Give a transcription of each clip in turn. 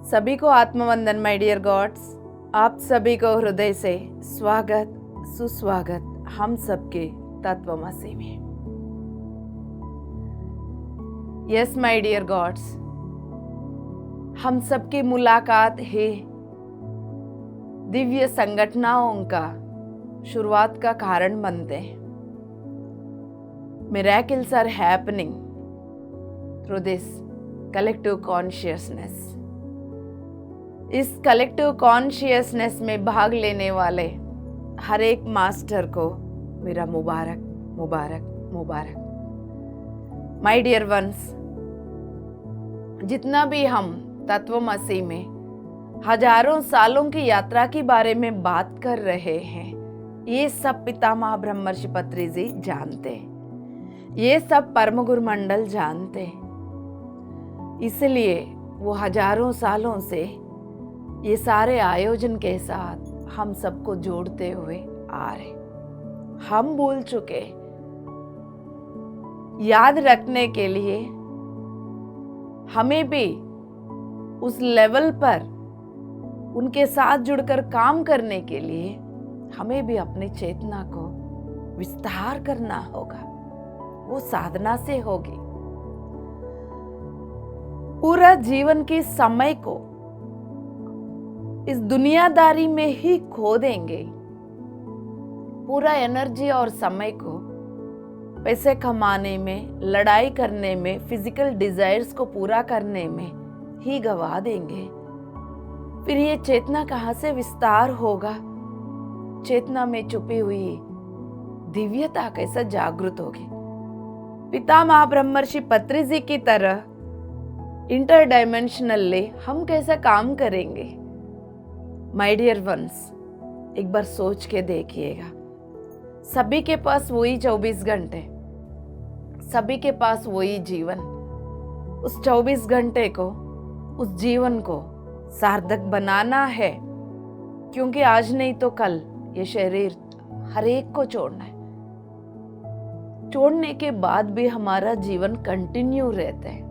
सभी को आत्मवंदन my dear God's. आप सभी को हृदय से स्वागत सुस्वागत हम सबके तत्वमसी में। यस माय डियर गॉड्स, हम सबकी मुलाकात है दिव्य संगठनाओं का शुरुआत का कारण बनते हैं। Miracles are happening through this collective consciousness। इस कलेक्टिव कॉन्शियसनेस में भाग लेने वाले हर एक मास्टर को मेरा मुबारक मुबारक मुबारक। माय डियर वंस, जितना भी हम तत्वमसी में हजारों सालों की यात्रा के बारे में बात कर रहे हैं, ये सब पितामह ब्रह्मर्षि पत्री जी जानते हैं, ये सब परम गुरु मंडल जानते हैं। इसलिए वो हजारों सालों से ये सारे आयोजन के साथ हम सबको जोड़ते हुए आ रहे। हम भूल चुके, याद रखने के लिए हमें भी उस लेवल पर उनके साथ जुड़कर काम करने के लिए हमें भी अपनी चेतना को विस्तार करना होगा। वो साधना से होगी। पूरा जीवन के समय को इस दुनियादारी में ही खो देंगे। पूरा एनर्जी और समय को पैसे कमाने में, लड़ाई करने में, फिजिकल डिजायर्स को पूरा करने में ही गवा देंगे। फिर ये चेतना कहाँ से विस्तार होगा? चेतना में छुपी हुई दिव्यता कैसे जागृत होगी? पितामह ब्रह्मर्षि पत्री जी की तरह इंटरडायमेंशनली हम कैसे काम करेंगे? माय डियर वंस, एक बार सोच के देखिएगा। सभी के पास वही 24 घंटे, सभी के पास वही जीवन। उस 24 घंटे को, उस जीवन को सार्थक बनाना है, क्योंकि आज नहीं तो कल ये शरीर हर एक को छोड़ना है। छोड़ने के बाद भी हमारा जीवन कंटिन्यू रहता है।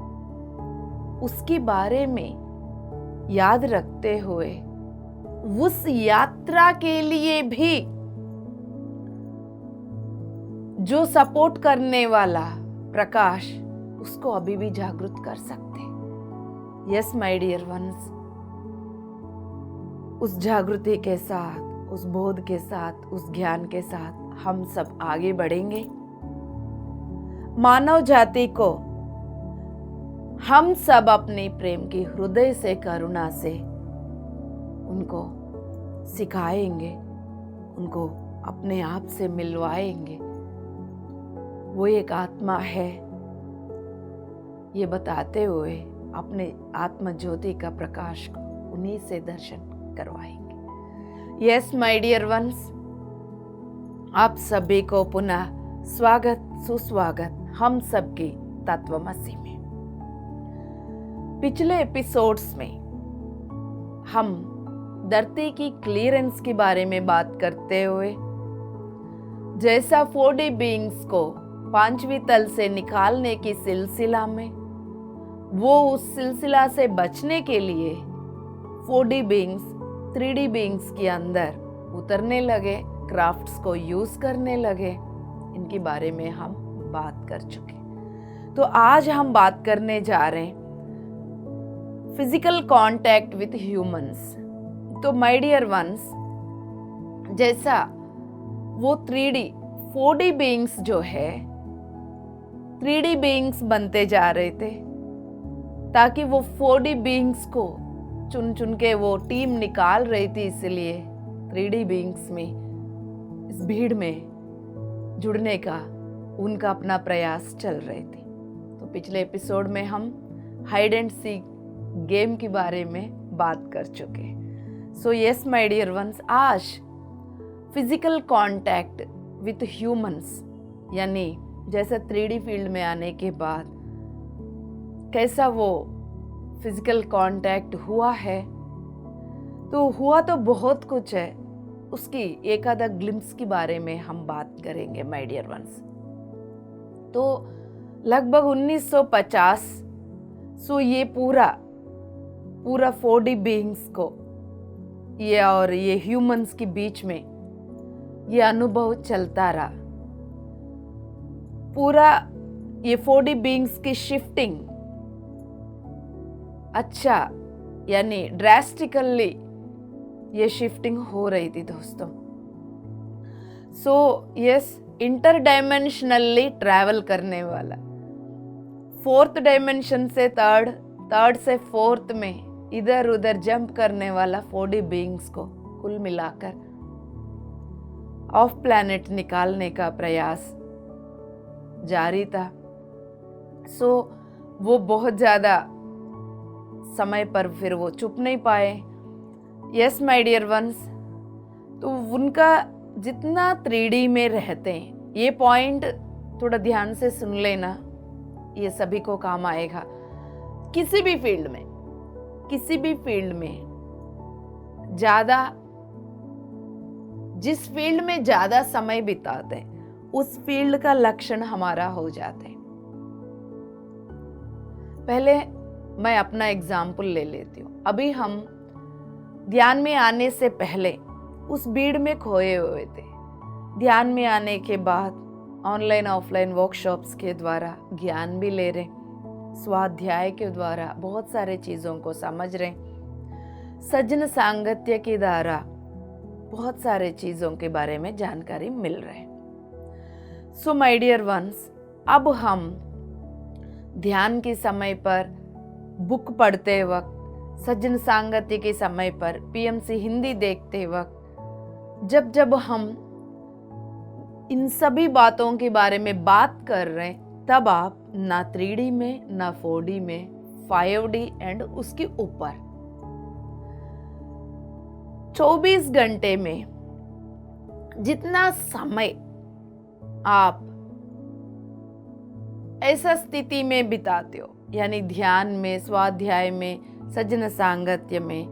उसके बारे में याद रखते हुए उस यात्रा के लिए भी जो सपोर्ट करने वाला प्रकाश, उसको अभी भी जागृत कर सकते। यस माय डियर वंस, उस जागृति के साथ, उस बोध के साथ, उस ज्ञान के साथ हम सब आगे बढ़ेंगे। मानव जाति को हम सब अपने प्रेम की हृदय से, करुणा से उनको सिखाएंगे, उनको अपने आप से मिलवाएंगे। वो एक आत्मा है, ये बताते हुए अपने आत्म ज्योति का प्रकाश को उन्हीं से दर्शन करवाएंगे। यस माय डियर वंस, आप सभी को पुनः स्वागत सुस्वागत हम सबके तत्वमसी में। पिछले एपिसोड्स में हम धरती की क्लियरेंस के बारे में बात करते हुए, जैसा 4D बीइंग्स को पांचवी तल से निकालने की सिलसिला में, वो उस सिलसिला से बचने के लिए 4D बीइंग्स 3D बीइंग्स के अंदर उतरने लगे, क्राफ्ट्स को यूज करने लगे। इनके बारे में हम बात कर चुके। तो आज हम बात करने जा रहे हैं फिजिकल कांटेक्ट विथ ह्यूमंस। तो माय डियर वंस, जैसा वो 3D 4D बीइंग्स जो है 3D बीइंग्स बनते जा रहे थे, ताकि वो 4D बीइंग्स को चुन चुन के वो टीम निकाल रही थी। इसलिए 3D बीइंग्स में, इस भीड़ में जुड़ने का उनका अपना प्रयास चल रहे थे। तो पिछले एपिसोड में हम हाइड एंड सीक गेम के बारे में बात कर चुके। So yes my dear ones, आज फिजिकल कांटेक्ट विथ ह्यूमंस, यानी जैसे 3D फील्ड में आने के बाद कैसा वो फिजिकल कांटेक्ट हुआ है। तो हुआ तो बहुत कुछ है, उसकी एक आधा ग्लिम्स के बारे में हम बात करेंगे माय डियर वंस। तो लगभग 1950 ये पूरा पूरा 4D बीइंग्स को ये और ये ह्यूमंस के बीच में ये अनुभव चलता रहा। पूरा ये 4D बीइंग्स की शिफ्टिंग अच्छा यानी ड्रास्टिकली ये शिफ्टिंग हो रही थी दोस्तों। सो यस, इंटरडायमेंशनली ट्रैवल करने वाला, 4th डायमेंशन से 3rd से 4th में इधर उधर जंप करने वाला 4D बीइंग्स को कुल मिलाकर ऑफ प्लैनेट निकालने का प्रयास जारी था। सो वो बहुत ज्यादा समय पर फिर वो चुप नहीं पाए। यस माय डियर वंस, तो उनका जितना 3D में रहते हैं, ये पॉइंट थोड़ा ध्यान से सुन लेना, ये सभी को काम आएगा। किसी भी फील्ड में ज्यादा, जिस फील्ड में ज्यादा समय बिताते हैं उस फील्ड का लक्षण हमारा हो जाता है। पहले मैं अपना एग्जाम्पल ले लेती हूँ। अभी हम ध्यान में आने से पहले उस भीड़ में खोए हुए थे। ध्यान में आने के बाद ऑनलाइन ऑफलाइन वर्कशॉप्स के द्वारा ज्ञान भी ले रहे, स्वाध्याय के द्वारा बहुत सारे चीज़ों को समझ रहे, सज्जन सांगत्य के द्वारा बहुत सारे चीज़ों के बारे में जानकारी मिल रहे। सो माय डियर वंस, अब हम ध्यान के समय पर बुक पढ़ते वक्त, सज्जन सांगत्य के समय पर पीएमसी हिंदी देखते वक्त, जब हम इन सभी बातों के बारे में बात कर रहे हैं, तब आप ना 3D में ना 4D में, 5D एंड उसके ऊपर 24 घंटे में जितना समय आप ऐसा स्थिति में बिताते हो, यानी ध्यान में, स्वाध्याय में, सज्जन सांगत्य में,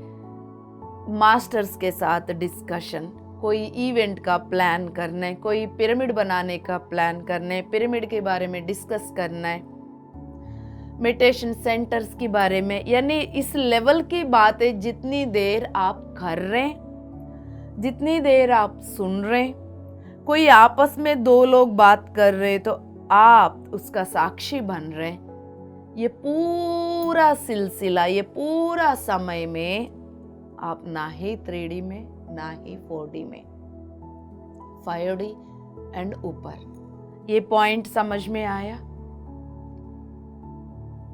मास्टर्स के साथ डिस्कशन, कोई इवेंट का प्लान करना है, कोई पिरामिड बनाने का प्लान करना है, पिरामिड के बारे में डिस्कस करना है, मेडिटेशन सेंटर्स के बारे में, यानी इस लेवल की बातें जितनी देर आप कर रहे हैं, जितनी देर आप सुन रहे हैं, कोई आपस में 2 लोग बात कर रहे तो आप उसका साक्षी बन रहे, ये पूरा सिलसिला, ये पूरा समय में आप ना ही 3D में ना ही 4D में, 5D एंड ऊपर। ये पॉइंट समझ में आया?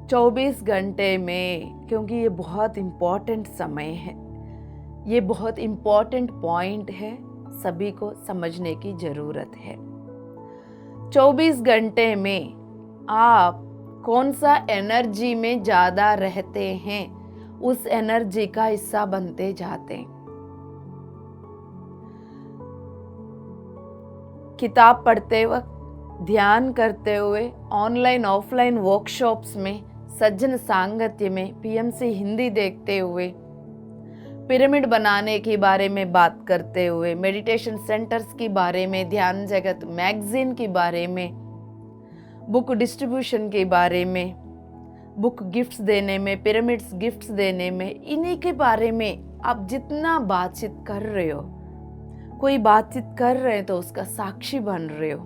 24 घंटे में, क्योंकि ये बहुत इम्पोर्टेंट समय है, ये बहुत इम्पोर्टेंट पॉइंट है, सभी को समझने की जरूरत है। 24 घंटे में आप कौन सा एनर्जी में ज्यादा रहते हैं, उस एनर्जी का हिस्सा बनते जाते हैं। किताब पढ़ते वक्त, ध्यान करते हुए, ऑनलाइन ऑफलाइन वर्कशॉप्स में, सज्जन सांगत्य में, पीएमसी हिंदी देखते हुए, पिरामिड बनाने के बारे में बात करते हुए, मेडिटेशन सेंटर्स के बारे में, ध्यान जगत मैगजीन के बारे में, बुक डिस्ट्रीब्यूशन के बारे में, बुक गिफ्ट्स देने में, पिरामिड्स गिफ्ट्स देने में, इन्हीं के बारे में आप जितना बातचीत कर रहे हो, कोई बातचीत कर रहे हैं तो उसका साक्षी बन रहे हो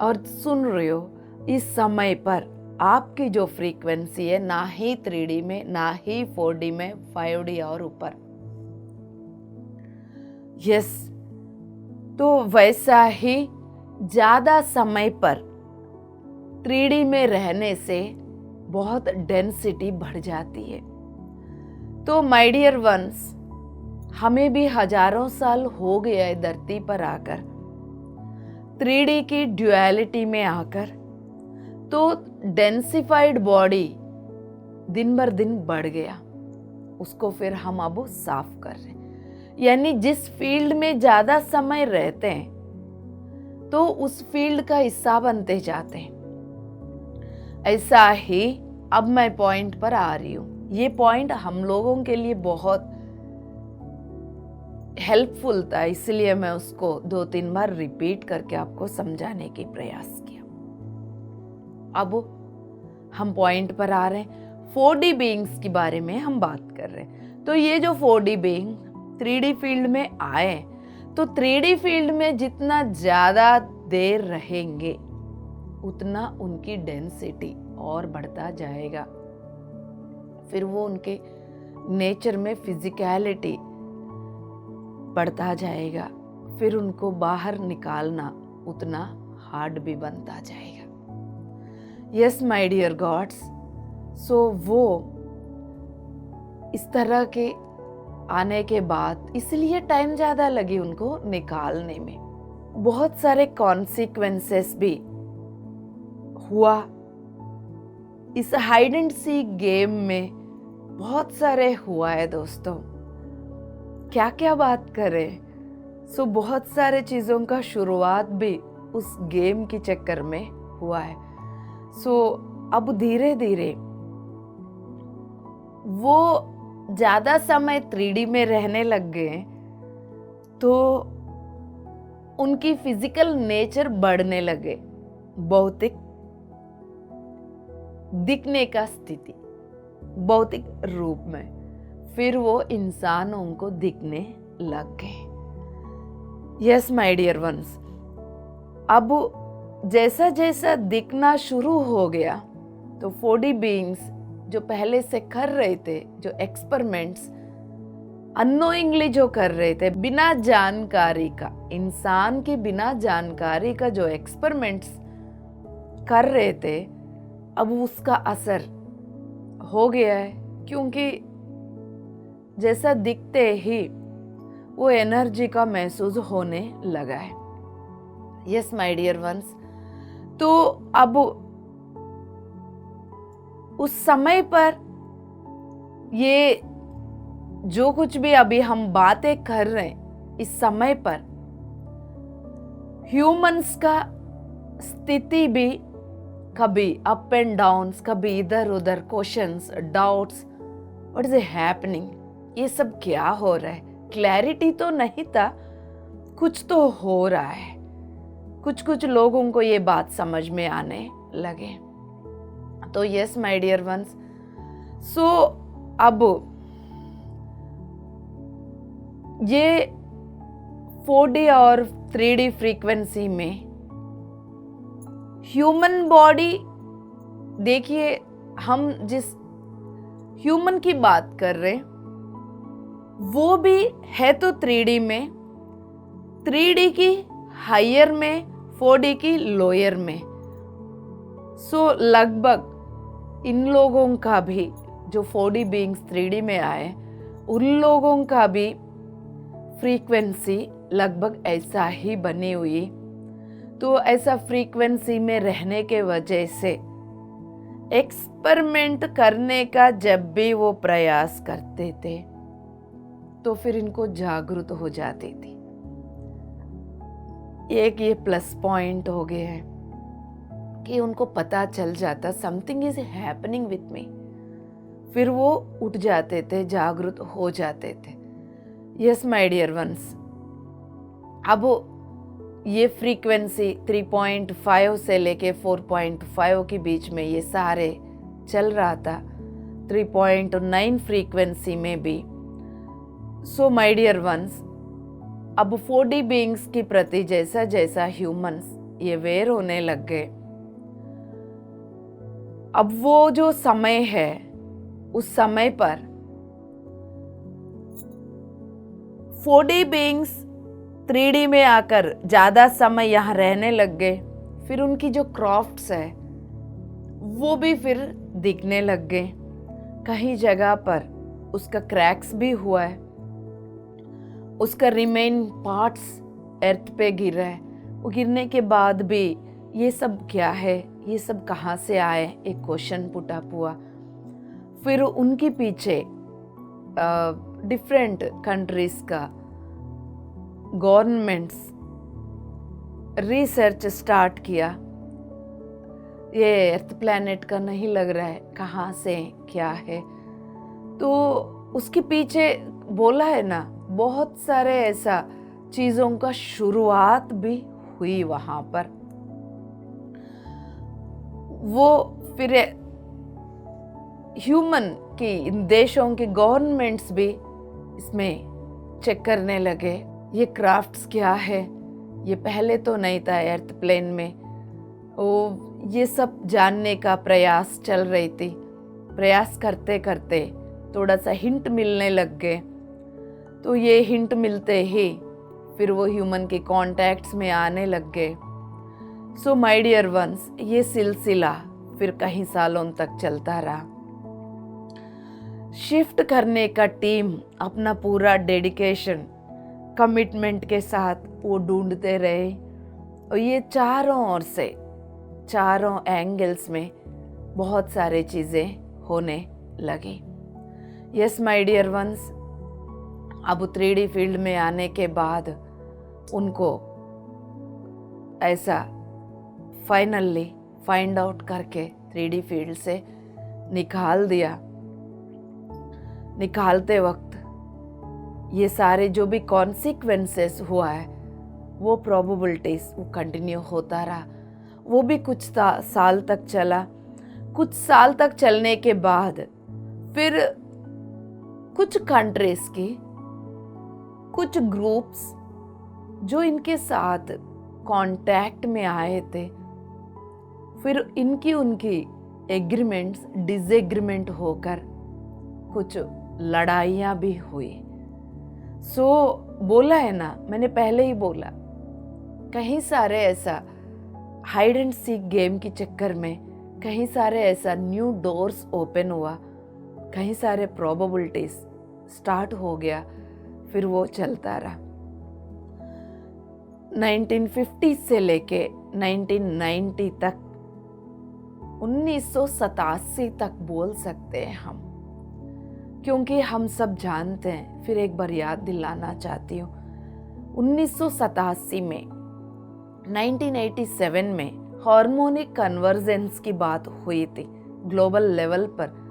और सुन रहे हो, इस समय पर आपकी जो फ्रीक्वेंसी है, ना ही 3D में ना ही 4D में, 5D और ऊपर। यस, तो वैसा ही ज्यादा समय पर 3D में रहने से बहुत डेंसिटी बढ़ जाती है। तो माय डियर वंस, हमें भी हजारों साल हो गया है धरती पर आकर, 3D की ड्युअलिटी में आकर, तो डेंसिफाइड बॉडी दिन भर दिन बढ़ गया, उसको फिर हम अब साफ कर रहे हैं। यानी जिस फील्ड में ज्यादा समय रहते हैं तो उस फील्ड का हिस्सा बनते जाते हैं। ऐसा ही अब मैं पॉइंट पर आ रही हूँ। ये पॉइंट हम लोगों के लिए बहुत हेल्पफुल था, इसलिए मैं उसको 2-3 बार रिपीट करके आपको समझाने की प्रयास किया। अब हम पॉइंट पर आ रहे हैं। 4D बीइंग्स के बारे में हम बात कर रहे हैं। तो ये जो 4D बीइंग 3D फील्ड में आए, तो 3D फील्ड में जितना ज़्यादा देर रहेंगे उतना उनकी डेंसिटी और बढ़ता जाएगा। फिर वो उनके नेचर में फिजिकलिटी बढ़ता जाएगा। फिर उनको बाहर निकालना उतना हार्ड भी बनता जाएगा। यस माय डियर गॉड्स, सो वो इस तरह के आने के बाद इसलिए टाइम ज़्यादा लगी उनको निकालने में। बहुत सारे कॉन्सिक्वेंसेस भी हुआ इस हाइड एंड सीक गेम में, बहुत सारे हुआ है दोस्तों। क्या क्या बात करें। सो बहुत सारे चीज़ों का शुरुआत भी उस गेम के चक्कर में हुआ है। सो अब धीरे धीरे वो ज़्यादा समय 3D में रहने लग गए, तो उनकी फिजिकल नेचर बढ़ने लगे, भौतिक दिखने का स्थिति, भौतिक रूप में। फिर वो इंसानों को दिखने लग गए। यस माय डियर वंस, अब जैसा जैसा दिखना शुरू हो गया, तो 4D बीइंग्स जो पहले से कर रहे थे, जो एक्सपेरिमेंट्स अननोइंगली जो कर रहे थे, बिना जानकारी का, इंसान की बिना जानकारी का जो एक्सपेरिमेंट्स कर रहे थे, अब उसका असर हो गया है। क्योंकि जैसा दिखते ही वो एनर्जी का महसूस होने लगा है। यस माय डियर वंस, तो अब उस समय पर ये जो कुछ भी अभी हम बातें कर रहे हैं, इस समय पर ह्यूमंस का स्थिति भी कभी अप एंड डाउन्स, कभी इधर उधर questions, doubts, what is happening, ये सब क्या हो रहा है, क्लैरिटी तो नहीं था, कुछ तो हो रहा है। कुछ लोगों को ये बात समझ में आने लगे। तो यस माय डियर वंस, सो अब ये 4D और 3D फ्रीक्वेंसी में ह्यूमन बॉडी, देखिए हम जिस ह्यूमन की बात कर रहे हैं वो भी है तो 3D में, 3D की हायर में, 4D की लोअर में। सो लगभग इन लोगों का भी जो 4D बीइंग्स 3D में आए, उन लोगों का भी फ्रीक्वेंसी लगभग ऐसा ही बनी हुई। तो ऐसा फ्रीक्वेंसी में रहने के वजह से एक्सपेरिमेंट करने का जब भी वो प्रयास करते थे, तो फिर इनको जागरूक हो जाती थी। एक ये प्लस पॉइंट हो गया है कि उनको पता चल जाता something is happening with me, फिर वो उठ जाते थे, जागरूक हो जाते थे। यस माय डियर वंस, अब ये फ्रीक्वेंसी 3.5 से लेके 4.5 के बीच में ये सारे चल रहा था, 3.9 फ्रीक्वेंसी में भी। सो माय डियर वंस, अब 4D बीइंग्स के प्रति जैसा जैसा ह्यूमंस ये अवेयर होने लग गए, अब वो जो समय है, उस समय पर 4D बीइंग्स 3D में आकर ज़्यादा समय यहाँ रहने लग गए। फिर उनकी जो क्राफ्ट्स है वो भी फिर दिखने लग गए। कहीं जगह पर उसका क्रैक्स भी हुआ है, उसका रिमेन पार्ट्स अर्थ पे गिर रहा है। वो गिरने के बाद भी ये सब क्या है, ये सब कहाँ से आए, एक क्वेश्चन पुट अप हुआ। फिर उनके पीछे डिफरेंट कंट्रीज का गवर्नमेंट्स रिसर्च स्टार्ट किया, ये अर्थ प्लैनेट का नहीं लग रहा है, कहाँ से क्या है। तो उसके पीछे बोला है ना, बहुत सारे ऐसा चीज़ों का शुरुआत भी हुई वहाँ पर। वो फिर ह्यूमन की इन देशों की गवर्नमेंट्स भी इसमें चेक करने लगे ये क्राफ्ट्स क्या है, ये पहले तो नहीं था अर्थ प्लेन में। ये सब जानने का प्रयास चल रही थी। प्रयास करते करते थोड़ा सा हिंट मिलने लग गए। तो ये हिंट मिलते ही फिर वो ह्यूमन के कॉन्टैक्ट्स में आने लग गए। सो माय डियर वंस, ये सिलसिला फिर कई सालों तक चलता रहा। शिफ्ट करने का टीम अपना पूरा डेडिकेशन कमिटमेंट के साथ वो ढूंढते रहे और ये चारों ओर से, चारों एंगल्स में बहुत सारे चीज़ें होने लगी। यस माय डियर वंस, अब 3D फील्ड में आने के बाद उनको ऐसा फाइनली फाइंड आउट करके 3D फील्ड से निकाल दिया। निकालते वक्त ये सारे जो भी कॉन्सिक्वेंसेस हुआ है वो प्रोबेबिलिटीज वो कंटिन्यू होता रहा। वो भी कुछ साल तक चला। कुछ साल तक चलने के बाद फिर कुछ कंट्रीज की कुछ ग्रुप्स जो इनके साथ कांटेक्ट में आए थे, फिर उनकी एग्रीमेंट्स डिसएग्रीमेंट होकर कुछ लड़ाइयाँ भी हुई। सो बोला है ना, मैंने पहले ही बोला, कहीं सारे ऐसा हाइड एंड सीक गेम के चक्कर में कहीं सारे ऐसा न्यू डोर्स ओपन हुआ, कहीं सारे प्रोबेबिलिटीज स्टार्ट हो गया। फिर वो चलता रहा। 1950 से लेके 1990 तक, 1987 तक बोल सकते हैं हम, क्योंकि हम सब जानते हैं। फिर एक बार याद दिलाना चाहती हूँ, 1987 में 1987 में हार्मोनिक कन्वर्जेंस की बात हुई थी ग्लोबल लेवल पर।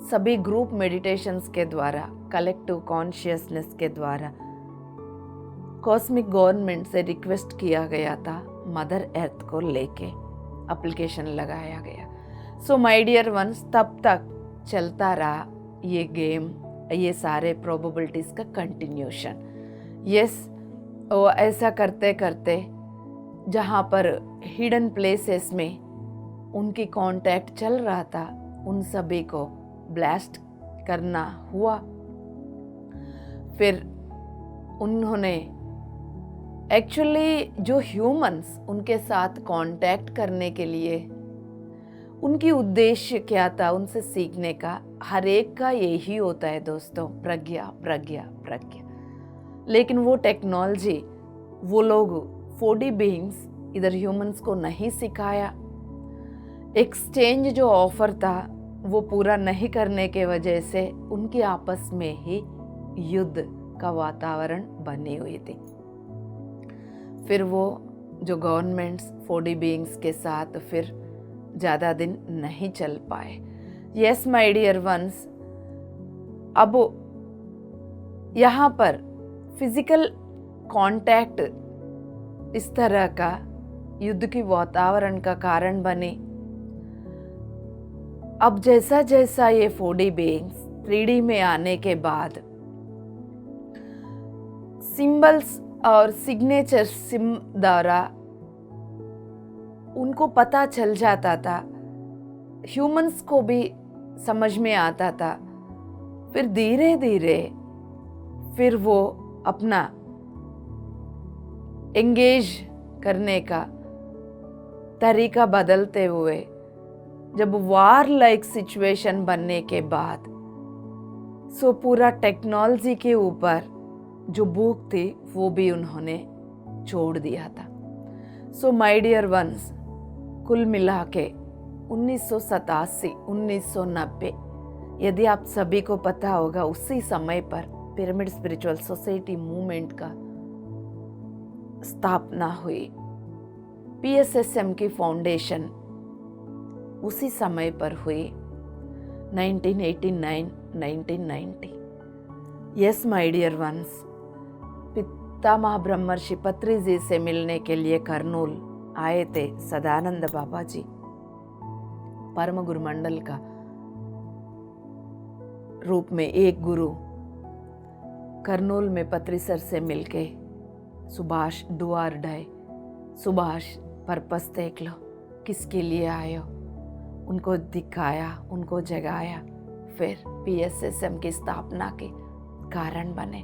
सभी ग्रुप मेडिटेशंस के द्वारा, कलेक्टिव कॉन्शियसनेस के द्वारा कॉस्मिक गवर्नमेंट से रिक्वेस्ट किया गया था, मदर अर्थ को लेके एप्लीकेशन लगाया गया। सो माय डियर वंस, तब तक चलता रहा ये गेम, ये सारे प्रोबेबिलिटीज का कंटिन्यूशन। यस, वो ऐसा करते करते जहाँ पर हिडन प्लेसेस में उनकी कांटेक्ट चल रहा था, उन सभी को ब्लास्ट करना हुआ। फिर उन्होंने एक्चुअली जो ह्यूमंस उनके साथ कांटेक्ट करने के लिए, उनकी उद्देश्य क्या था उनसे सीखने का, हर एक का यही होता है दोस्तों, प्रज्ञा प्रज्ञा प्रज्ञा। लेकिन वो टेक्नोलॉजी, वो लोग 4D बीइंग्स इधर ह्यूमंस को नहीं सिखाया। एक्सचेंज जो ऑफर था वो पूरा नहीं करने के वजह से उनकी आपस में ही युद्ध का वातावरण बनी हुई थी। फिर वो जो गवर्नमेंट्स 4D बीइंग्स के साथ फिर ज़्यादा दिन नहीं चल पाए। यस माय डियर वंस, अब यहाँ पर फिजिकल कांटेक्ट इस तरह का युद्ध की वातावरण का कारण बने। अब जैसा जैसा ये 4D बीइंग्स 3D में आने के बाद सिंबल्स और सिग्नेचर सिम द्वारा उनको पता चल जाता था, ह्यूमंस को भी समझ में आता था। फिर धीरे धीरे फिर वो अपना एंगेज करने का तरीका बदलते हुए, जब वार लाइक सिचुएशन बनने के बाद, सो पूरा टेक्नोलॉजी के ऊपर जो भूख थी वो भी उन्होंने छोड़ दिया था। सो माय डियर वंस, कुल मिला के 1987, 1990, यदि आप सभी को पता होगा, उसी समय पर पिरामिड स्पिरिचुअल सोसाइटी मूवमेंट का स्थापना हुई। PSSM की फाउंडेशन उसी समय पर हुई, 1989, 1990। यस माय डियर वंस, पितामह ब्रह्मर्षि पत्री जी से मिलने के लिए कर्नूल आए थे सदानंद बाबा जी, परम गुरु मंडल का रूप में एक गुरु करनूल में पत्री सर से मिलके सुभाष डू और डाई, सुभाष पर्पस देख लो, किसके लिए आए हो, उनको दिखाया, उनको जगाया, फिर PSSM की स्थापना के कारण बने।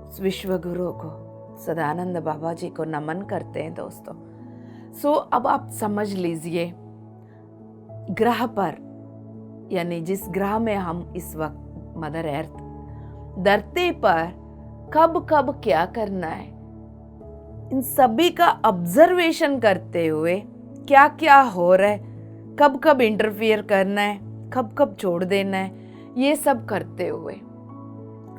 उस विश्व गुरु को, सदानंद बाबा जी को नमन करते हैं दोस्तों। सो अब आप समझ लीजिए, ग्रह पर यानी जिस ग्रह में हम इस वक्त मदर अर्थ धरती पर कब कब क्या करना है, इन सभी का ऑब्जर्वेशन करते हुए क्या क्या हो रहा है, कब कब इंटरफियर करना है, कब कब छोड़ देना है, ये सब करते हुए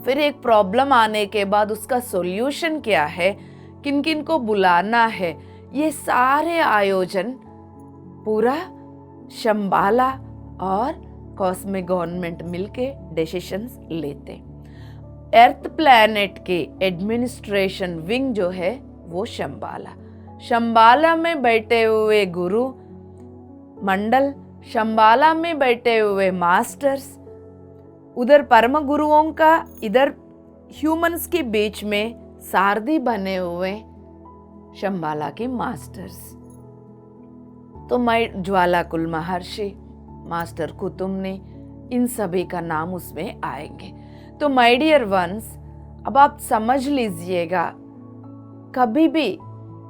फिर एक प्रॉब्लम आने के बाद उसका सॉल्यूशन क्या है, किन किन को बुलाना है, ये सारे आयोजन पूरा शंबाला और कॉस्मिक गवर्नमेंट मिलके डिसीजंस लेते। अर्थ प्लैनेट के एडमिनिस्ट्रेशन विंग जो है वो शंबाला में बैठे हुए गुरु मंडल, शंबाला में बैठे हुए मास्टर्स, उधर परम गुरुओं का, इधर ह्यूमंस के बीच में सारथी बने हुए शंबाला के मास्टर्स। तो मैं ज्वालाकुल महर्षि, मास्टर कुतुमनी, इन सभी का नाम उसमें आएंगे। तो माय डियर वंस, अब आप समझ लीजिएगा, कभी भी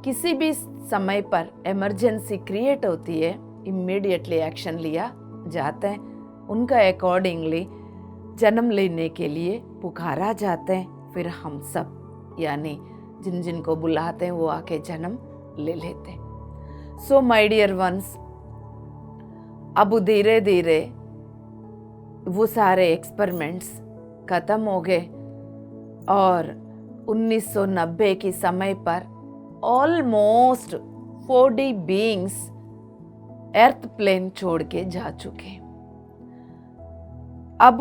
किसी भी समय पर इमरजेंसी क्रिएट होती है, इमीडिएटली एक्शन लिया जाता है, उनका अकॉर्डिंगली जन्म लेने के लिए पुकारा जाते हैं, फिर हम सब यानी जिन जिन को बुलाते हैं वो आके जन्म ले लेते हैं। सो माय डियर वंस, अब धीरे धीरे वो सारे एक्सपेरिमेंट्स खत्म हो गए और 1990 के समय पर ऑलमोस्ट 4D बीइंग्स अर्थ प्लेन छोड़ के जा चुके। अब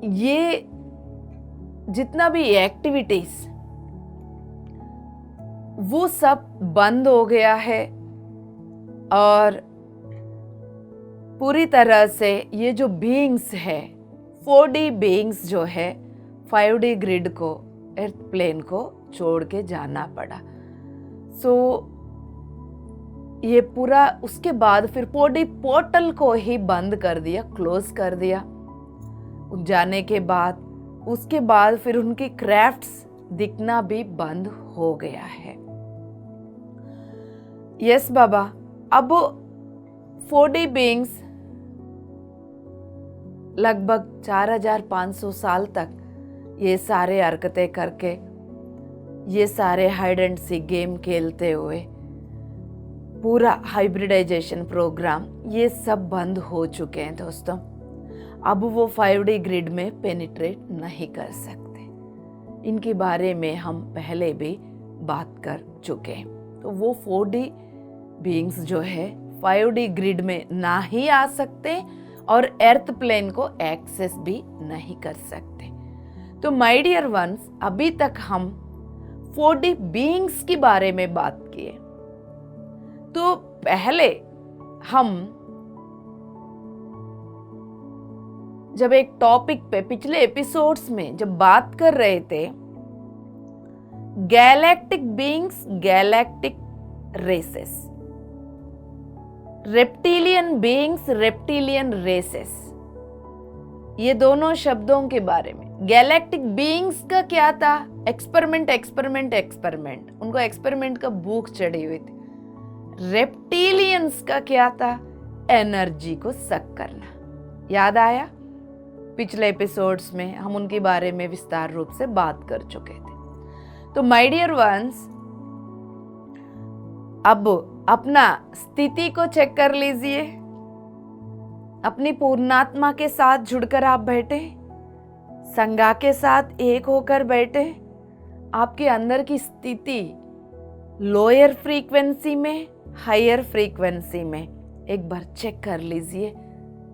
ये जितना भी एक्टिविटीज वो सब बंद हो गया है और पूरी तरह से ये जो बीइंग्स है 4D बीइंग्स जो है 5D ग्रिड को, अर्थ प्लेन को छोड़ के जाना पड़ा। सो ये पूरा उसके बाद फिर 4D पोर्टल को ही बंद कर दिया, क्लोज कर दिया। जाने के बाद उसके बाद फिर उनकी क्राफ्ट्स दिखना भी बंद हो गया है। यस बाबा, अब 4D बीइंग्स लगभग 4500 साल तक ये सारे हरकतें करके, ये सारे हाइड एंड सीक गेम खेलते हुए, पूरा हाइब्रिडाइजेशन प्रोग्राम, ये सब बंद हो चुके हैं दोस्तों। अब वो 5D ग्रिड में पेनिट्रेट नहीं कर सकते। इनके बारे में हम पहले भी बात कर चुके हैं। तो वो 4D बीइंग्स जो है 5D ग्रिड में ना ही आ सकते और अर्थ प्लेन को एक्सेस भी नहीं कर सकते। तो माय डियर वंस, अभी तक हम 4D बीइंग्स के बारे में बात किए। तो पहले हम जब एक टॉपिक पे पिछले एपिसोड्स में जब बात कर रहे थे, galactic beings, galactic races, reptilian beings, reptilian races, ये दोनों शब्दों के बारे में। गैलेक्टिक बीइंग्स का क्या था? एक्सपेरिमेंट एक्सपेरिमेंट एक्सपेरिमेंट, उनको एक्सपेरिमेंट का भूख चढ़ी हुई थी। रेप्टिलियंस का क्या था? एनर्जी को सक करना। याद आया? पिछले एपिसोड्स में हम उनके बारे में विस्तार रूप से बात कर चुके थे। तो माय डियर वंस, अब अपना स्थिति को चेक कर लीजिए। अपनी पूर्णात्मा के साथ जुड़कर आप बैठे, संज्ञा के साथ एक होकर बैठे। आपके अंदर की स्थिति लोअर फ्रीक्वेंसी में, हायर फ्रीक्वेंसी में एक बार चेक कर लीजिए।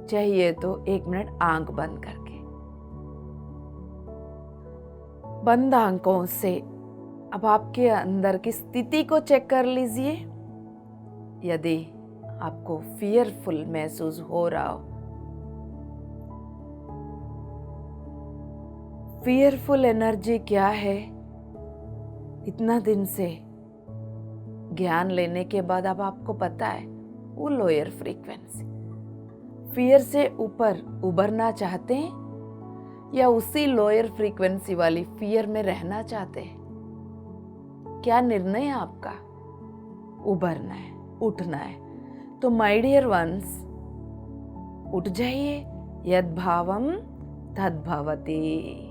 चाहिए तो 1 मिनट आंख बंद करके, बंद आंखों से अब आपके अंदर की स्थिति को चेक कर लीजिए। यदि आपको फियरफुल महसूस हो रहा हो फियरफुल एनर्जी क्या है, इतना दिन से ज्ञान लेने के बाद अब आपको पता है, वो लोअर फ्रीक्वेंसी। फियर से ऊपर उभरना चाहते हैं या उसी लोअर फ्रीक्वेंसी वाली फियर में रहना चाहते हैं? क्या निर्णय है आपका? उभरना है, उठना है। तो माय डियर वंस, उठ जाइए। यद भावम तद भवति।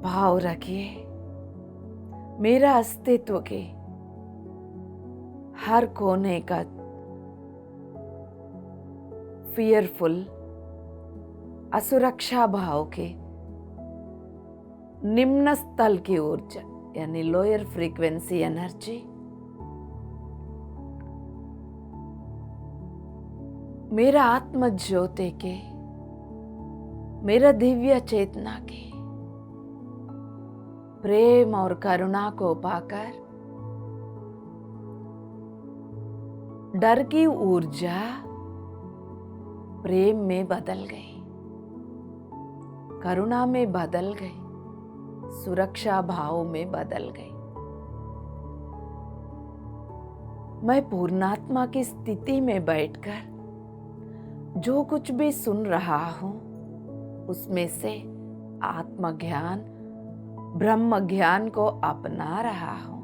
भाव रखिए, मेरा अस्तित्व के हर कोने का फियरफुल असुरक्षा भाव के निम्न स्थल की ऊर्जा यानी लोअर फ्रीक्वेंसी एनर्जी मेरा आत्म ज्योति के, मेरा दिव्य चेतना के प्रेम और करुणा को पाकर डर की ऊर्जा प्रेम में बदल गई, करुणा में बदल गई, सुरक्षा भाव में बदल गई। मैं पूर्णात्मा की स्थिति में बैठकर जो कुछ भी सुन रहा हूं, उसमें से आत्मज्ञान, ब्रह्म ज्ञान को अपना रहा हूं।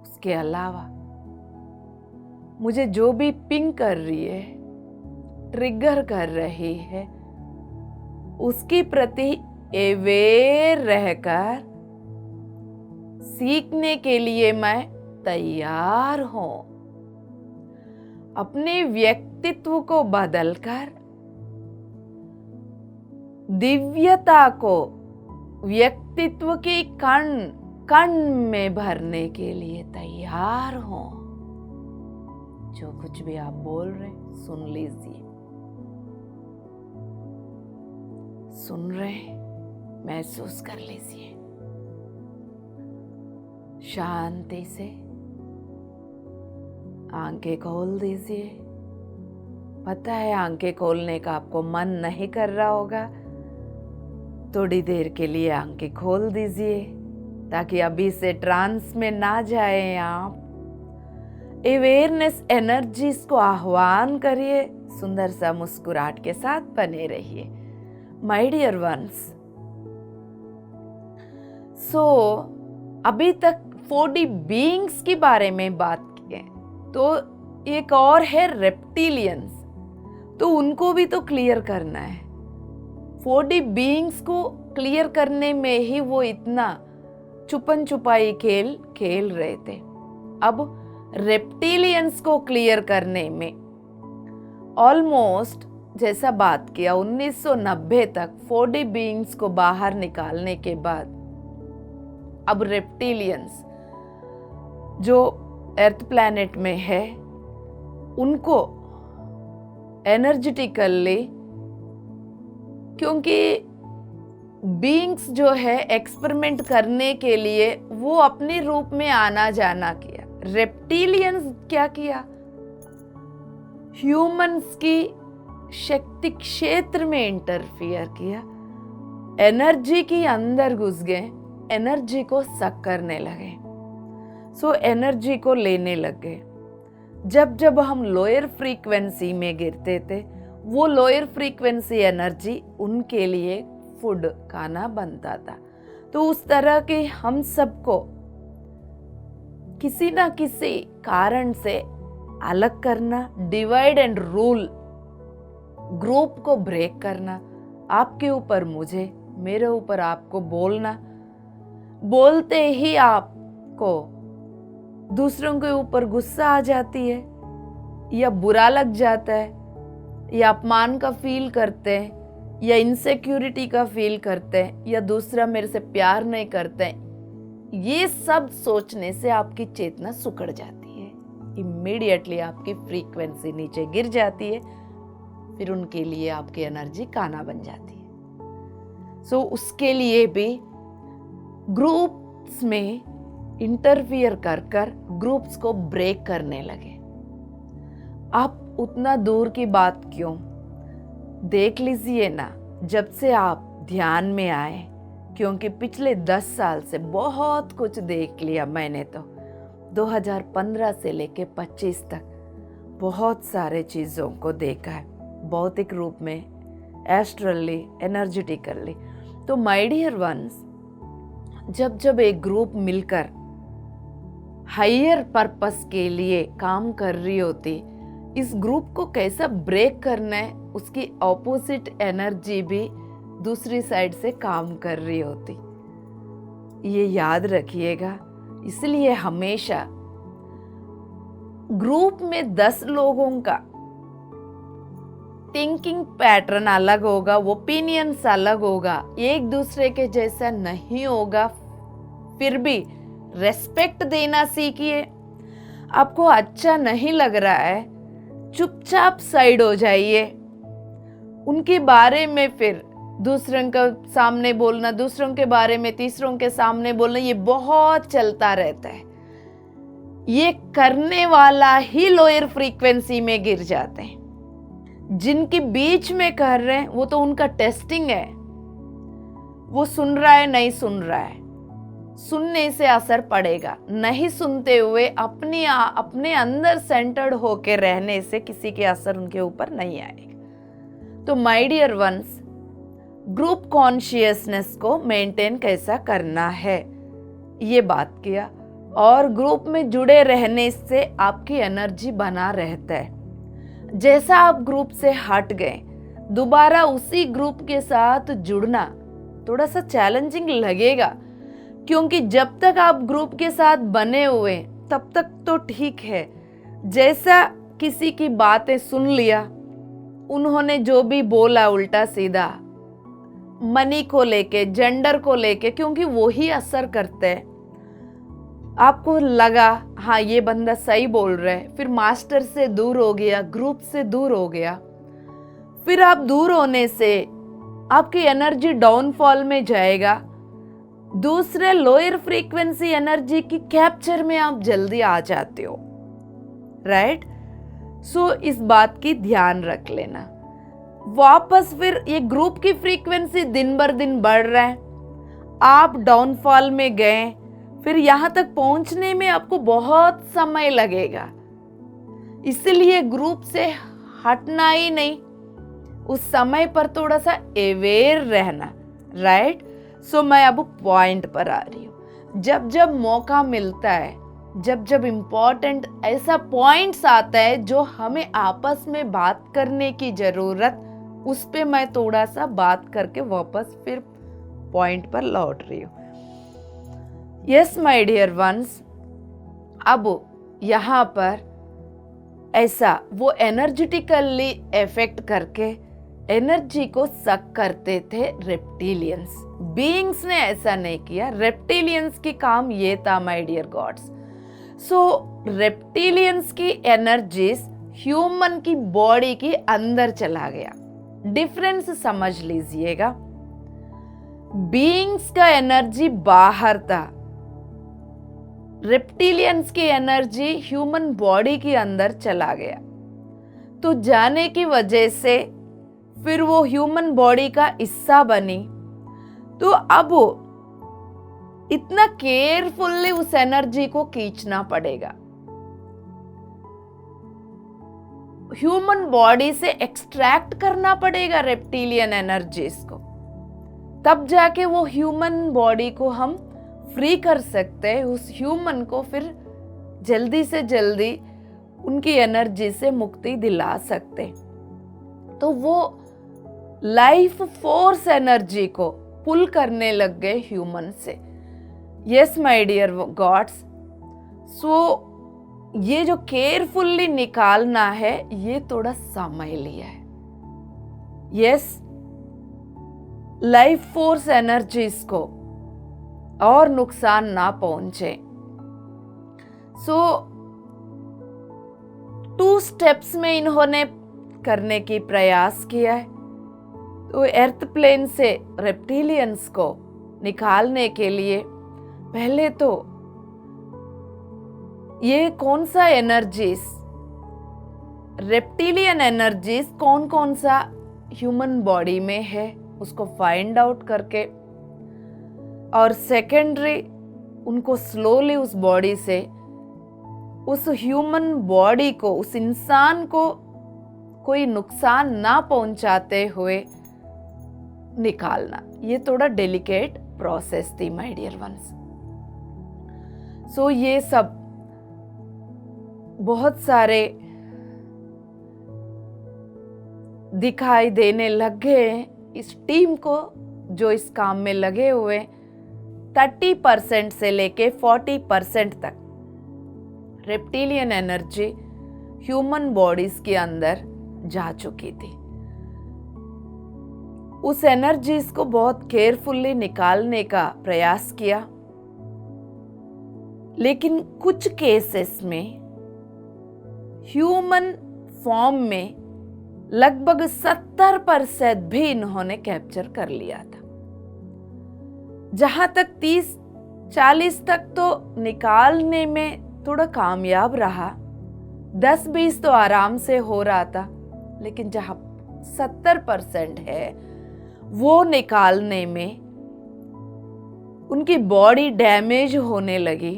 उसके अलावा मुझे जो भी पिंग कर रही है, ट्रिगर कर रही है, उसके प्रति अवेयर रहकर सीखने के लिए मैं तैयार हूं। अपने व्यक्तित्व को बदलकर दिव्यता को व्यक्तित्व के कण कण में भरने के लिए तैयार हूं। जो कुछ भी आप बोल रहे सुन लीजिए, सुन रहे महसूस कर लीजिए। शांति से आंखें खोल दीजिए। पता है आंखें खोलने का आपको मन नहीं कर रहा होगा, थोड़ी देर के लिए आंखें खोल दीजिए ताकि अभी से ट्रांस में ना जाए आप। अवेयरनेस एनर्जीज को आह्वान करिए, सुंदर सा मुस्कुराहट के साथ बने रहिए माय डियर वंस। सो अभी तक 4D बीइंग्स के बारे में बात की है, तो एक और है रेप्टिलियंस, तो उनको भी तो क्लियर करना है। 4D बीइंग्स को क्लियर करने में ही वो इतना छुपन छुपाई खेल खेल रहे थे। अब रेप्टिलियंस को क्लियर करने में ऑलमोस्ट जैसा बात किया 1990 तक 4D बीइंग्स को बाहर निकालने के बाद अब रेप्टिलियंस जो अर्थ प्लैनेट में है उनको एनर्जेटिकली, क्योंकि बीइंग्स जो है एक्सपेरिमेंट करने के लिए वो अपने रूप में आना जाना किया। रेप्टिलियंस क्या किया? ह्यूमंस की शक्ति क्षेत्र में इंटरफियर किया, एनर्जी के अंदर घुस गए, एनर्जी को सक करने लगे, सो एनर्जी को लेने लग गए। जब जब हम लोअर फ्रीक्वेंसी में गिरते थे, वो लोअर फ्रीक्वेंसी एनर्जी उनके लिए फूड खाना बनता था। तो उस तरह के हम सबको किसी ना किसी कारण से अलग करना, डिवाइड एंड रूल ग्रुप को ब्रेक करना, आपके ऊपर मुझे, मेरे ऊपर आपको बोलना, बोलते ही आपको दूसरों के ऊपर गुस्सा आ जाती है या बुरा लग जाता है या अपमान का फील करते हैं या इनसिक्योरिटी का फील करते हैं या दूसरा मेरे से प्यार नहीं करते हैं, ये सब सोचने से आपकी चेतना सुकड़ जाती है, इमीडिएटली आपकी फ्रीक्वेंसी नीचे गिर जाती है, फिर उनके लिए आपकी एनर्जी काना बन जाती है। सो उसके लिए भी ग्रुप्स में इंटरफियर कर कर ग्रुप्स को ब्रेक करने लगे। आप उतना दूर की बात क्यों, देख लीजिए ना, जब से आप ध्यान में आए, क्योंकि पिछले 10 साल से बहुत कुछ देख लिया मैंने, तो 2015 से लेके 25 तक बहुत सारे चीज़ों को देखा है, भौतिक रूप में, एस्ट्रली, एनर्जेटिकली। तो माय डियर वंस, जब जब एक ग्रुप मिलकर हायर पर्पस के लिए काम कर रही होती, इस ग्रुप को कैसा ब्रेक करना है, उसकी ऑपोजिट एनर्जी भी दूसरी साइड से काम कर रही होती। ये याद रखिएगा। इसलिए हमेशा ग्रुप में 10 लोगों का थिंकिंग पैटर्न अलग होगा, ओपिनियंस अलग होगा, एक दूसरे के जैसा नहीं होगा, फिर भी रेस्पेक्ट देना सीखिए। आपको अच्छा नहीं लग रहा है, चुपचाप साइड हो जाइए। उनके बारे में फिर दूसरों के सामने बोलना, दूसरों के बारे में तीसरों के सामने बोलना, ये बहुत चलता रहता है। ये करने वाला ही लोअर फ्रीक्वेंसी में गिर जाते हैं। जिनके बीच में कर रहे हैं वो तो उनका टेस्टिंग है, वो सुन रहा है नहीं सुन रहा है, सुनने से असर पड़ेगा, नहीं सुनते हुए अपने अंदर सेंटर्ड होके रहने से किसी के असर उनके ऊपर नहीं आएगा। तो my dear ones, group consciousness को मेंटेन कैसा करना है, ये बात किया। और ग्रुप में जुड़े रहने से आपकी एनर्जी बना रहता है। जैसा आप ग्रुप से हट गए, दोबारा उसी ग्रुप के साथ जुड़ना थोड़ा सा चैलेंजिंग लगेगा, क्योंकि जब तक आप ग्रुप के साथ बने हुए तब तक तो ठीक है। जैसा किसी की बातें सुन लिया, उन्होंने जो भी बोला उल्टा सीधा, मनी को लेके, जेंडर को लेके, क्योंकि वो ही असर करते हैं। आपको लगा हाँ ये बंदा सही बोल रहा है, फिर मास्टर से दूर हो गया, ग्रुप से दूर हो गया। फिर आप दूर होने से आपकी एनर्जी डाउनफॉल में जाएगा, दूसरे लोअर फ्रीक्वेंसी एनर्जी की कैप्चर में आप जल्दी आ जाते हो, राइट। सो इस बात की ध्यान रख लेना। वापस फिर ये ग्रुप की फ्रीक्वेंसी दिन बर दिन बढ़ रहा है, आप डाउनफॉल में गए, फिर यहां तक पहुंचने में आपको बहुत समय लगेगा। इसलिए ग्रुप से हटना ही नहीं, उस समय पर थोड़ा सा अवेयर रहना, राइट। सो मैं अब पॉइंट पर आ रही हूँ। जब जब मौका मिलता है, जब जब इम्पोर्टेंट ऐसा पॉइंट्स आता है जो हमें आपस में बात करने की जरूरत, उस पे मैं थोड़ा सा बात करके वापस फिर पॉइंट पर लौट रही हूँ। यस माय डियर वंस, अब यहाँ पर ऐसा वो एनर्जेटिकली इफेक्ट करके एनर्जी को सक करते थे रेप्टिलियंस। बीइंग्स ने ऐसा नहीं किया, रेप्टिलियंस की काम ये था my dear gods. So reptilians की एनर्जीज ह्यूमन की बॉडी के अंदर चला गया। डिफरेंस समझ लीजिएगा। बीइंग्स का एनर्जी बाहर था, रेप्टिलियंस की एनर्जी ह्यूमन बॉडी के अंदर चला गया। तो जाने की वजह से फिर वो ह्यूमन बॉडी का हिस्सा बनी। तो अब इतना केयरफुल्ली उस एनर्जी को खींचना पड़ेगा, ह्यूमन बॉडी से एक्सट्रैक्ट करना पड़ेगा रेप्टिलियन एनर्जीज को, तब जाके वो ह्यूमन बॉडी को हम फ्री कर सकते हैं, उस ह्यूमन को फिर जल्दी से जल्दी उनकी एनर्जी से मुक्ति दिला सकते। तो वो लाइफ फोर्स एनर्जी को पुल करने लग गए ह्यूमन से। यस माय डियर गॉड्स, सो ये जो केयरफुल्ली निकालना है ये थोड़ा समय लिया है। यस, लाइफ फोर्स एनर्जीज को और नुकसान ना पहुंचे। सो 2 स्टेप्स में इन्होंने करने की प्रयास किया है। तो अर्थ प्लेन से रेप्टिलियंस को निकालने के लिए पहले तो ये कौन सा एनर्जीज, रेप्टिलियन एनर्जीज कौन कौन सा ह्यूमन बॉडी में है उसको फाइंड आउट करके, और सेकेंडरी उनको स्लोली उस बॉडी से, उस ह्यूमन बॉडी को, उस इंसान को कोई नुकसान ना पहुंचाते हुए निकालना। ये थोड़ा डेलिकेट प्रोसेस थी माय डियर वंस। सो ये सब बहुत सारे दिखाई देने लग गए इस टीम को जो इस काम में लगे हुए। 30% से लेके 40% तक रेप्टिलियन एनर्जी ह्यूमन बॉडीज के अंदर जा चुकी थी। उस एनर्जीज को बहुत केयरफुली निकालने का प्रयास किया, लेकिन कुछ केसेस में ह्यूमन फॉर्म में लगभग 70% भी इन्होंने कैप्चर कर लिया था। जहां तक 30-40 तक तो निकालने में थोड़ा कामयाब रहा, 10-20 तो आराम से हो रहा था, लेकिन जहां 70% है वो निकालने में उनकी बॉडी डैमेज होने लगी।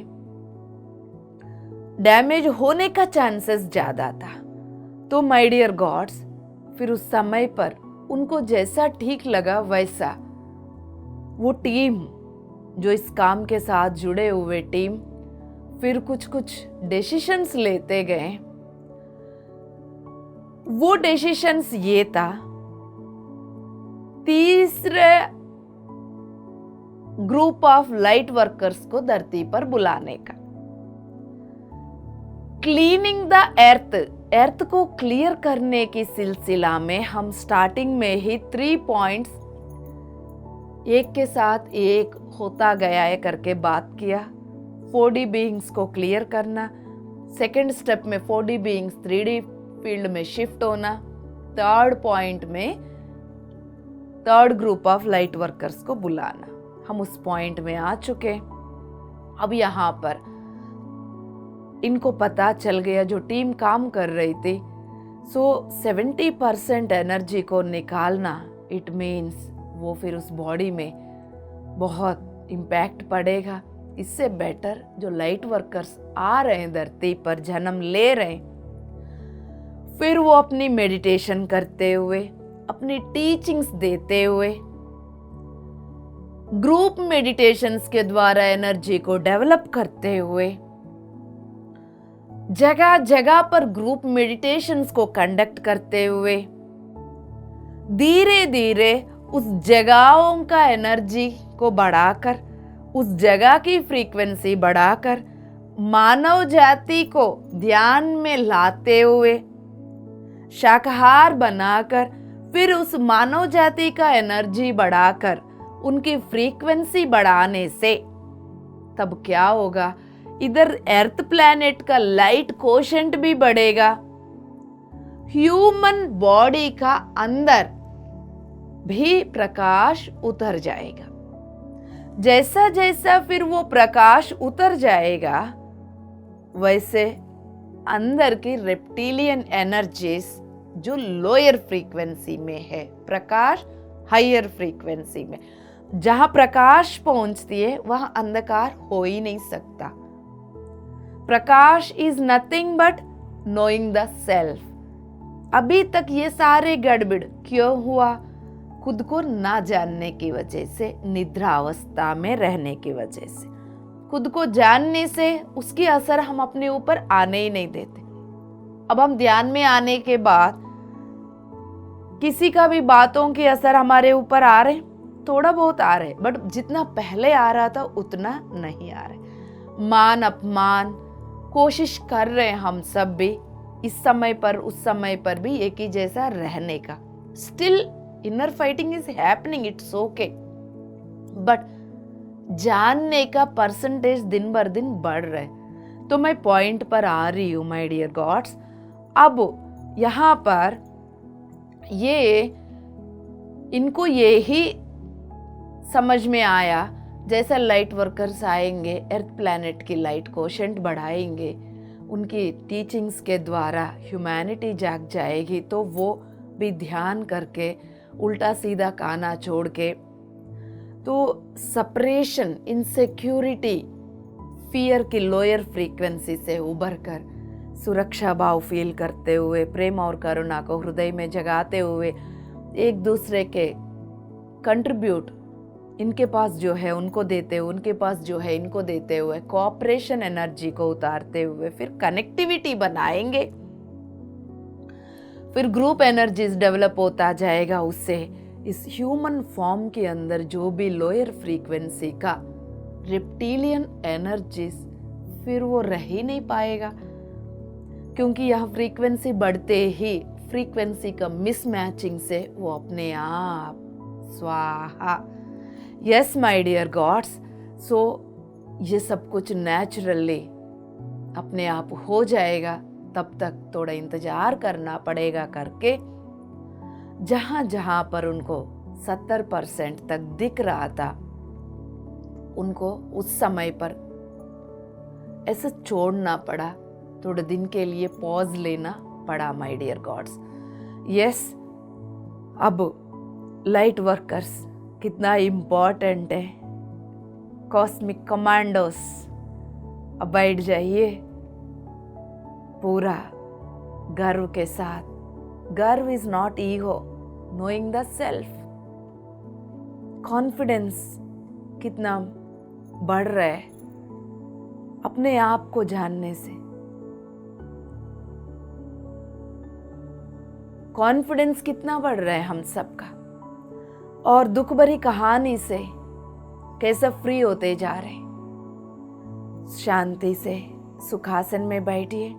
डैमेज होने का चांसेस ज्यादा था। तो माय डियर गॉड्स, फिर उस समय पर उनको जैसा ठीक लगा वैसा वो टीम, जो इस काम के साथ जुड़े हुए टीम, फिर कुछ डिसीशंस लेते गए। वो डिसीशंस ये था, तीसरे ग्रुप ऑफ लाइट वर्कर्स को धरती पर बुलाने का। क्लीनिंग द अर्थ को क्लियर करने की सिलसिला में हम स्टार्टिंग में ही 3 पॉइंट्स एक के साथ एक होता गया है करके बात किया। 4D बीइंग्स को क्लियर करना, सेकेंड स्टेप में 4D बीइंग्स 3D फील्ड में शिफ्ट होना, थर्ड पॉइंट में third group of light workers को बुलाना। हम उस पॉइंट में आ चुके। अब यहाँ पर इनको पता चल गया, जो टीम काम कर रही थी, 70% एनर्जी को निकालना, इट मीन्स वो फिर उस बॉडी में बहुत इम्पैक्ट पड़ेगा। इससे बेटर जो लाइट वर्कर्स आ रहे हैं धरती पर, जन्म ले रहे हैं, फिर वो अपनी मेडिटेशन करते हुए, अपनी टीचिंग्स देते हुए, ग्रुप मेडिटेशंस के द्वारा एनर्जी को डेवलप करते हुए, जगह जगह पर ग्रुप मेडिटेशंस को कंडक्ट करते हुए, धीरे धीरे उस जगहों का एनर्जी को बढ़ाकर, उस जगह की फ्रीक्वेंसी बढ़ाकर, मानव जाति को ध्यान में लाते हुए, शाकाहार बनाकर, फिर उस मानव जाति का एनर्जी बढ़ाकर उनकी फ्रीक्वेंसी बढ़ाने से तब क्या होगा, इधर अर्थ प्लैनेट का लाइट कोशेंट भी बढ़ेगा, ह्यूमन बॉडी का अंदर भी प्रकाश उतर जाएगा। जैसा जैसा फिर वो प्रकाश उतर जाएगा, वैसे अंदर की रेप्टिलियन एनर्जीज जो लोअर फ्रीक्वेंसी में है, प्रकाश हायर फ्रीक्वेंसी में, जहां प्रकाश पहुंचती है वहां अंधकार हो ही नहीं सकता। Prakash is nothing but knowing the self. अभी तक ये सारे गड़बड़ क्यों हुआ? खुद को ना जानने की वजह से, निद्रा अवस्था में रहने की वजह से। खुद को जानने से उसकी असर हम अपने ऊपर आने ही नहीं देते। अब हम ध्यान में आने के बाद किसी का भी बातों की असर हमारे ऊपर आ रहे, थोड़ा बहुत आ रहे, बट जितना पहले आ रहा था उतना नहीं आ रहे। मान अपमान कोशिश कर रहे हैं हम सब भी, इस समय पर उस समय पर भी एक ही जैसा रहने का। Still inner fighting is happening, it's okay, but जानने का परसेंटेज दिन बर दिन बढ़ रहा है। तो मैं पॉइंट पर आ रही हूं माय डियर गॉड्स। अब यहाँ पर ये इनको ये ही समझ में आया, जैसा लाइट वर्कर्स आएंगे, अर्थ प्लैनेट की लाइट कोशेंट बढ़ाएंगे, उनकी टीचिंग्स के द्वारा ह्यूमैनिटी जाग जाएगी, तो वो भी ध्यान करके उल्टा सीधा खाना छोड़ के, तो सेपरेशन, इनसिक्योरिटी, फियर की लोअर फ्रीक्वेंसी से उभर कर सुरक्षा भाव फील करते हुए, प्रेम और करुणा को हृदय में जगाते हुए, एक दूसरे के कंट्रीब्यूट, इनके पास जो है उनको देते हुए, उनके पास जो है इनको देते हुए, कोऑपरेशन एनर्जी को उतारते हुए फिर कनेक्टिविटी बनाएंगे, फिर ग्रुप एनर्जीज डेवलप होता जाएगा। उससे इस ह्यूमन फॉर्म के अंदर जो भी लोअर फ्रीक्वेंसी का रेप्टिलियन एनर्जीज, फिर वो रह ही नहीं पाएगा, क्योंकि यह फ्रीक्वेंसी बढ़ते ही फ्रीक्वेंसी का मिसमैचिंग से वो अपने आप स्वाहा। यस माय डियर गॉड्स, सो ये सब कुछ नेचुरली अपने आप हो जाएगा। तब तक थोड़ा इंतजार करना पड़ेगा करके जहां जहां पर उनको 70% तक दिख रहा था, उनको उस समय पर ऐसे छोड़ना पड़ा, थोड़े दिन के लिए पॉज लेना पड़ा माय डियर गॉड्स। यस, अब लाइट वर्कर्स कितना इम्पोर्टेंट है, कॉस्मिक कमांडोस, अब बैठ जाइए पूरा गर्व के साथ। गर्व is not ego, knowing the self. Confidence कितना बढ़ रहा है अपने आप को जानने से। कॉन्फिडेंस कितना बढ़ रहा है हम सबका, और दुख भरी कहानी से कैसे फ्री होते जा रहे। शांति से सुखासन में बैठिए,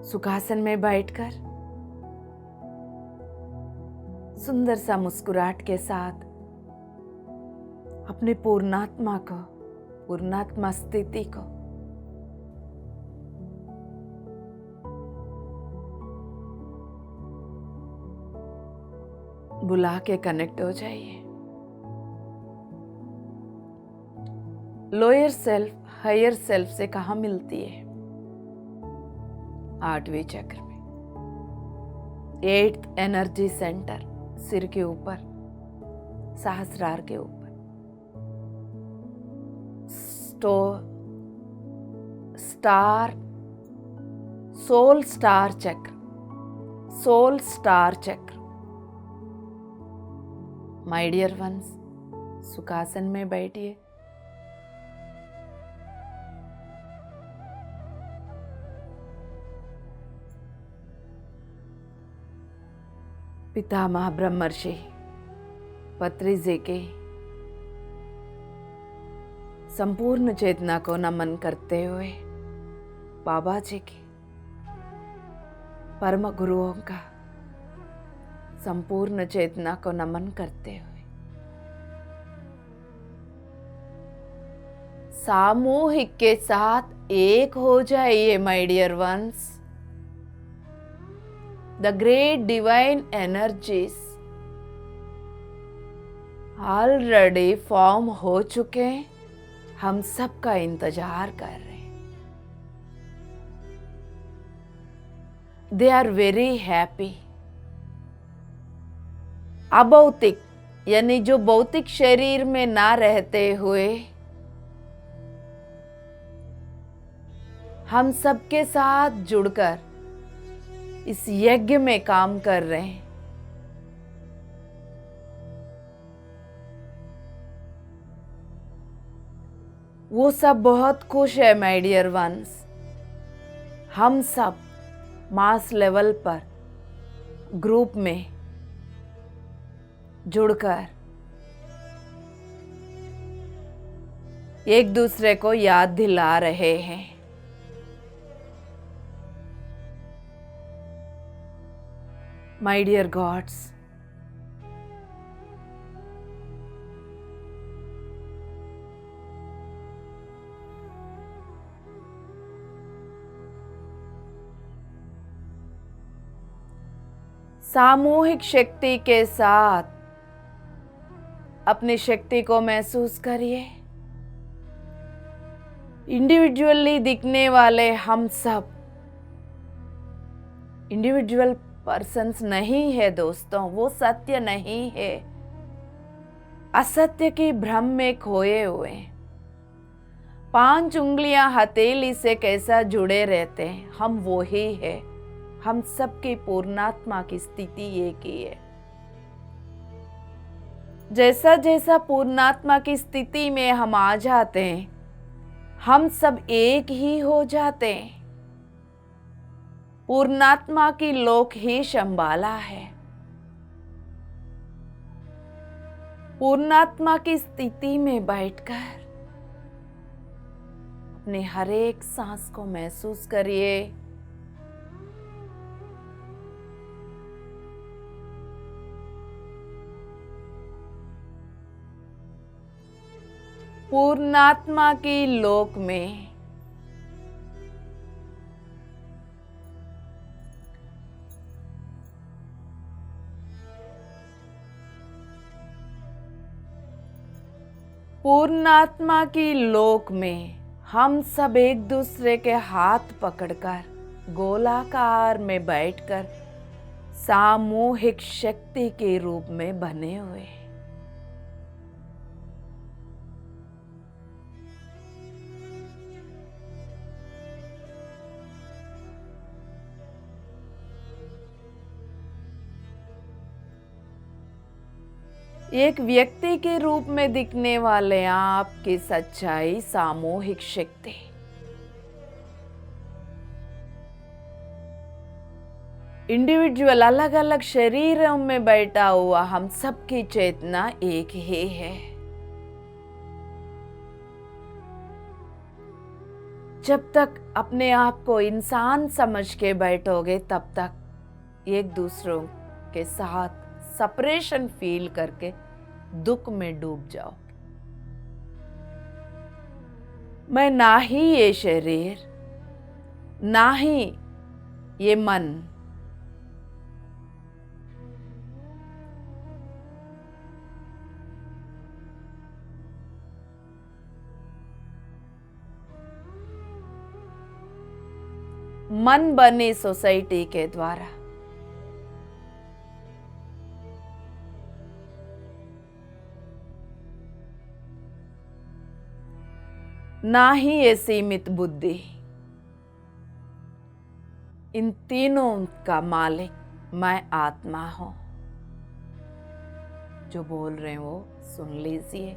सुखासन में बैठकर सुंदर सा मुस्कुराहट के साथ अपने पूर्णात्मा को, पूर्णात्मा स्थिति को बुला के कनेक्ट हो जाइए। लोअर सेल्फ हायर सेल्फ से कहाँ मिलती है? 8वें चक्र में, 8th एनर्जी सेंटर, सिर के ऊपर, सहस्रार के ऊपर। स्टार, सोल स्टार चक्र, सोल स्टार चक्र। माय डियर वंस, सुखासन में बैठिए, पितामह ब्रह्मर्षि पत्री जी के संपूर्ण चेतना को नमन करते हुए, बाबा जी के परम गुरुओं का संपूर्ण चेतना को नमन करते हुए, सामूहिक के साथ एक हो जाइए my dear ones. The great divine energies already form हो चुके हैं, हम सबका इंतजार कर रहे हैं। They are very happy। अभौतिक यानी जो भौतिक शरीर में ना रहते हुए हम सबके साथ जुड़कर इस यज्ञ में काम कर रहे हैं। वो सब बहुत खुश है माय डियर वंस। हम सब मास लेवल पर ग्रुप में जुड़कर एक दूसरे को याद दिला रहे हैं। माय डियर गॉड्स, सामूहिक शक्ति के साथ अपनी शक्ति को महसूस करिए। इंडिविजुअली दिखने वाले हम सब इंडिविजुअल पर्सन्स नहीं है दोस्तों, वो सत्य नहीं है। असत्य की भ्रम में खोए हुए 5 उंगलियां हथेली से कैसा जुड़े रहते हैं, हम वो ही है। हम सबकी पूर्णात्मा की स्थिति एक ही है। जैसा जैसा पूर्णात्मा की स्थिति में हम आ जाते हैं, हम सब एक ही हो जाते हैं। पूर्णात्मा की लोक ही शंबाला है। पूर्णात्मा की स्थिति में बैठकर अपने हर एक सांस को महसूस करिए। पूर्णात्मा की लोक में पूर्णात्मा की लोक में हम सब एक दूसरे के हाथ पकड़कर गोलाकार में बैठकर सामूहिक शक्ति के रूप में बने हुए हैं। एक व्यक्ति के रूप में दिखने वाले आपकी सच्चाई सामूहिक शक्ति, इंडिविजुअल अलग अलग शरीरों में बैठा हुआ हम सबकी चेतना एक ही है। जब तक अपने आप को इंसान समझ के बैठोगे, तब तक एक दूसरों के साथ सेपरेशन फील करके दुख में डूब जाओ। मैं ना ही ये शरीर, ना ही ये मन, मन बनी सोसाइटी के द्वारा ना ही ये सीमित बुद्धि, इन तीनों का मालिक मैं आत्मा हूं। जो बोल रहे हैं वो सुन लीजिए,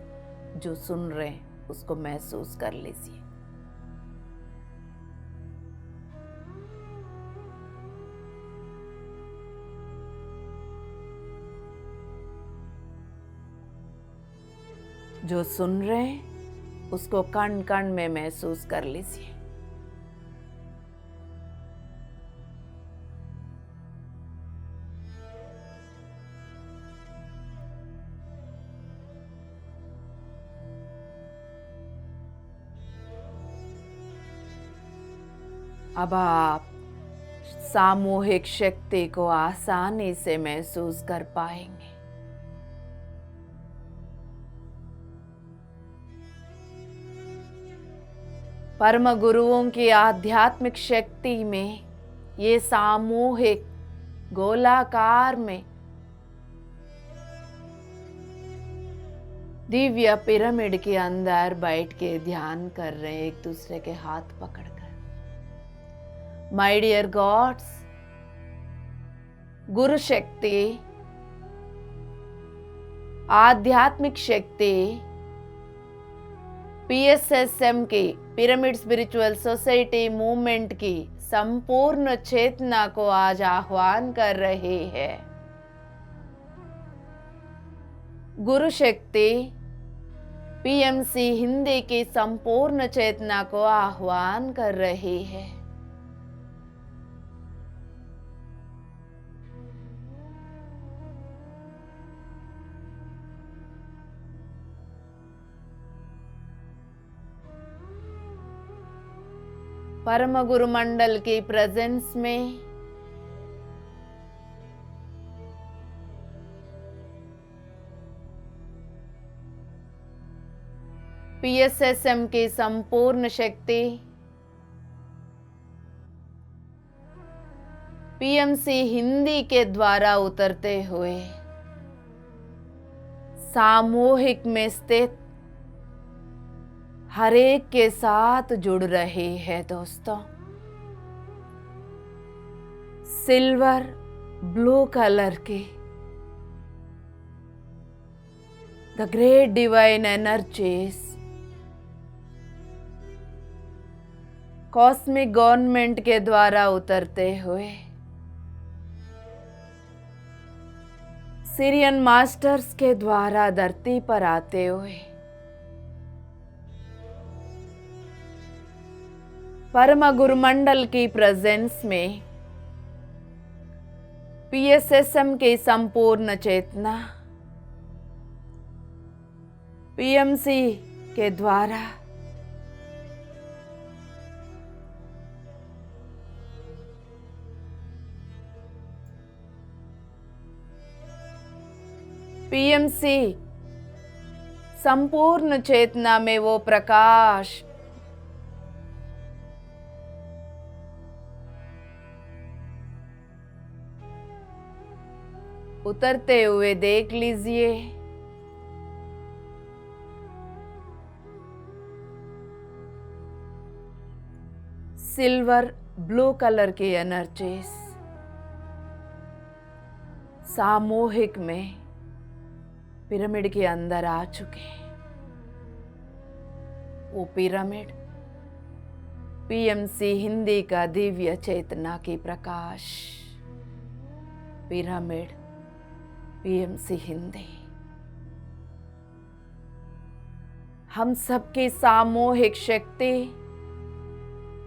जो सुन रहे हैं उसको महसूस कर लीजिए। जो सुन रहे हैं उसको कण कण में महसूस कर लीजिए। अब आप सामूहिक शक्ति को आसानी से महसूस कर पाएंगे। परम गुरुओं की आध्यात्मिक शक्ति में ये सामूहिक गोलाकार में दिव्य पिरामिड के अंदर बैठ के ध्यान कर रहे हैं, एक दूसरे के हाथ पकड़कर। माय डियर गॉड्स, गुरु शक्ति, आध्यात्मिक शक्ति, PSSM की पिरामिड स्पिरिचुअल सोसाइटी मूवमेंट की संपूर्ण चेतना को आज आह्वान कर रही है। गुरु शक्ति PMC हिंदी की संपूर्ण चेतना को आह्वान कर रही है। परम गुरु मंडल की प्रेजेंस में PSSM की संपूर्ण शक्ति पीएमसी हिंदी के द्वारा उतरते हुए सामूहिक में स्थित हर एक के साथ जुड़ रहे हैं दोस्तों। सिल्वर ब्लू कलर के the great divine energies cosmic government के द्वारा उतरते हुए सीरियन मास्टर्स के द्वारा धरती पर आते हुए परम गुरुमंडल की प्रेजेंस में पीएसएसएम की संपूर्ण चेतना पीएमसी के द्वारा पीएमसी संपूर्ण चेतना में वो प्रकाश उतरते हुए देख लीजिए। सिल्वर ब्लू कलर की एनर्जीज सामूहिक में पिरामिड के अंदर आ चुके हैं। वो पिरामिड पीएमसी हिंदी का दिव्य चेतना की प्रकाश पिरामिड पीएमसी हिंदी हम सबकी सामूहिक शक्ति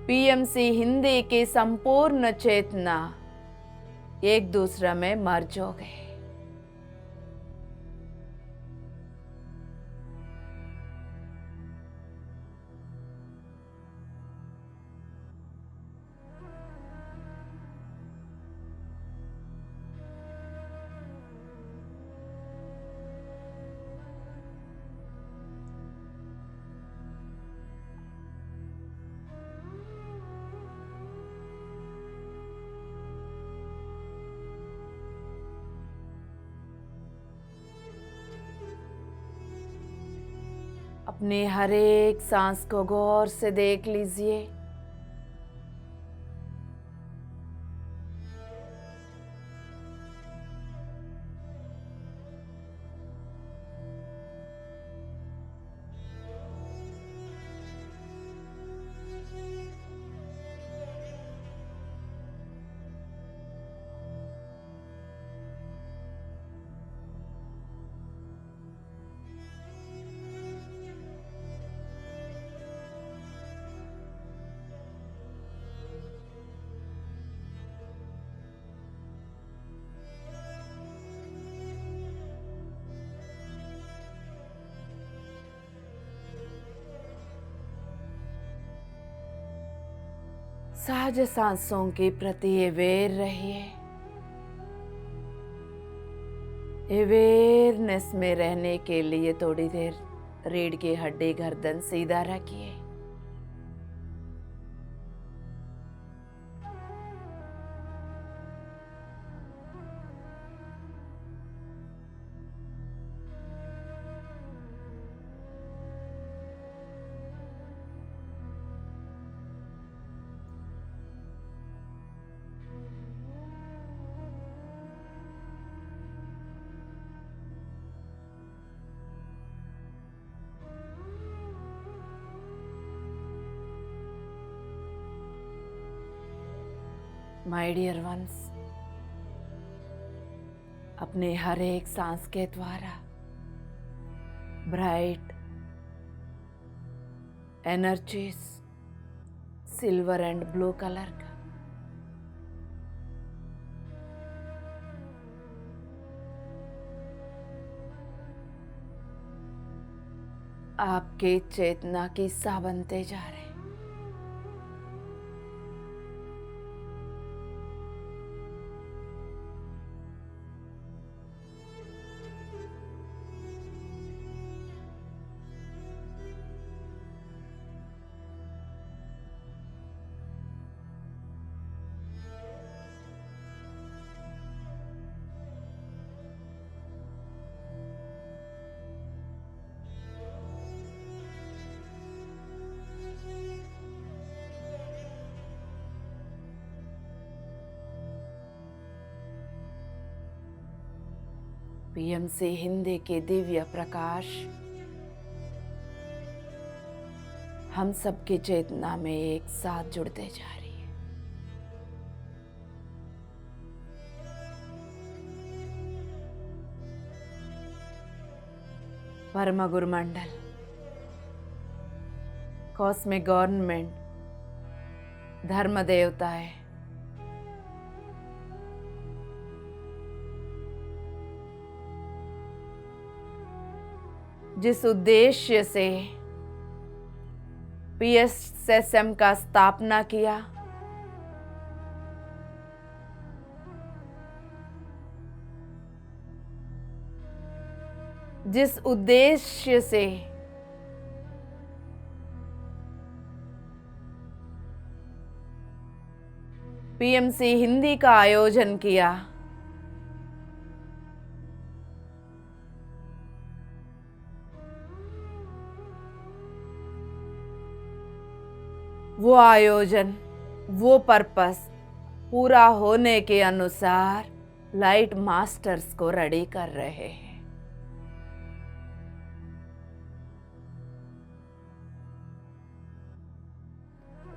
पीएमसी हिंदी की संपूर्ण चेतना एक दूसरे में मर्ज हो गए। अपने हर एक सांस को गौर से देख लीजिए। सहज सांसों के प्रति अवेयर रहिए। अवेयरनेस में रहने के लिए थोड़ी देर रीढ़ की हड्डी गर्दन सीधा रखिए। माय डियर वंस, अपने हर एक सांस के द्वारा bright energies silver and blue colour का आपके चेतना की हिस्सा बनते जा रहे हैं। पीएमसी हिंदी के दिव्य प्रकाश हम सबकी चेतना में एक साथ जुड़ते जा रही है। परम गुरु मंडल, कॉस्मिक गवर्नमेंट, धर्म देवताएं, जिस उद्देश्य से PSSM का स्थापना किया, जिस उद्देश्य से PMC हिंदी का आयोजन किया, वो आयोजन, वो पर्पस पूरा होने के अनुसार लाइट मास्टर्स को रेडी कर रहे हैं।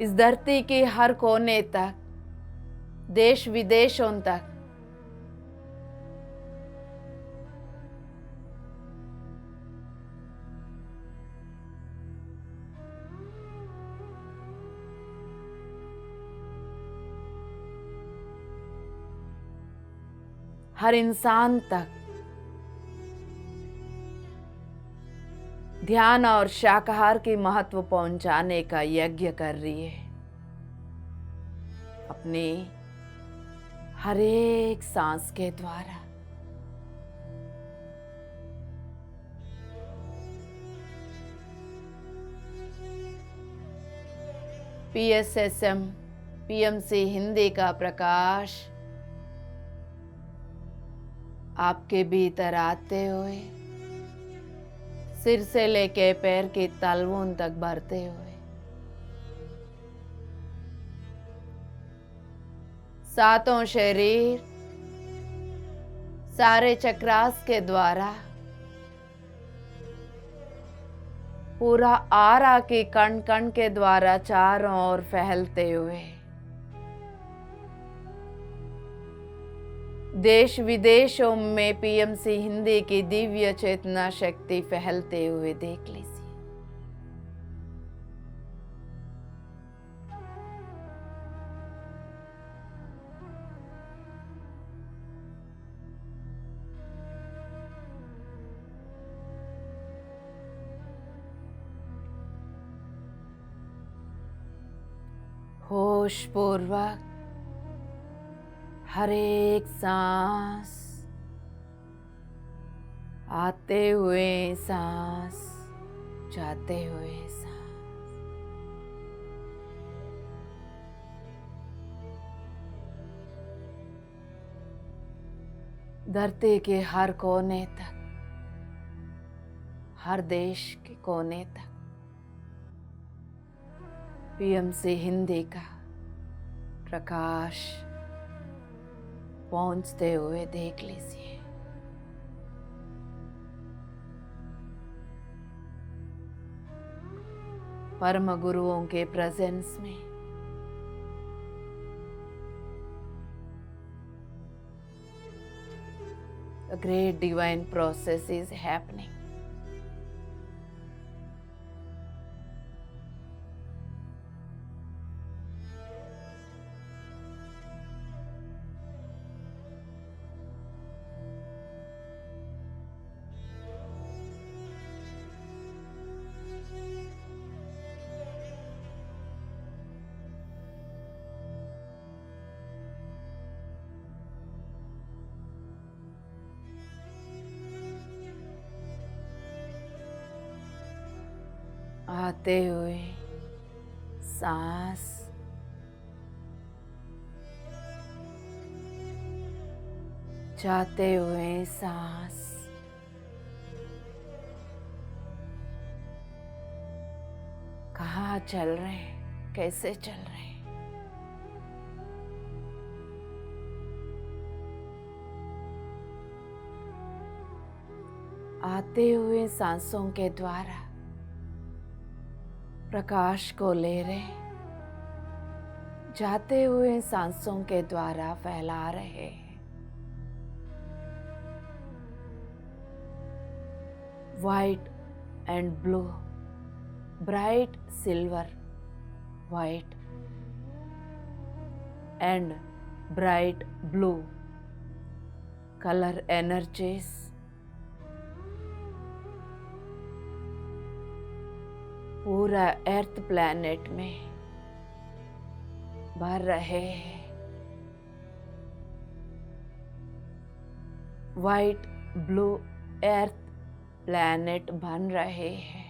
इस धरती के हर कोने तक, देश विदेशों तक हर इंसान तक ध्यान और शाकाहार की महत्व पहुंचाने का यज्ञ कर रही है। अपने हर एक सांस के द्वारा PSSM PMC हिंदी का प्रकाश आपके भीतर आते हुए सिर से लेके पैर के तालुओं तक भरते हुए सातों शरीर, सारे चक्रास के द्वारा पूरा आरा के कण कण के द्वारा चारों ओर फैलते हुए देश विदेशों में PMC हिंदी की दिव्य चेतना शक्ति फैलते हुए देख लीजिए। होश पूर्वक हर एक सांस, आते हुए सांस, जाते हुए सांस, धरती के हर कोने तक, हर देश के कोने तक PMC हिंदी का प्रकाश पहुंचते हुए देख लीजिए। परम गुरुओं के प्रेजेंस में a great divine process is happening. आते हुए सांस, जाते हुए सांस, कहाँ चल रहे हैं, कैसे चल रहे हैं, आते हुए सांसों के द्वारा प्रकाश को ले रहे, जाते हुए सांसों के द्वारा फैला रहे हैं। White and blue, bright silver, white and bright blue color energies पूरा अर्थ प्लैनेट में भर रहे हैं। वाइट ब्लू अर्थ प्लैनेट बन रहे हैं।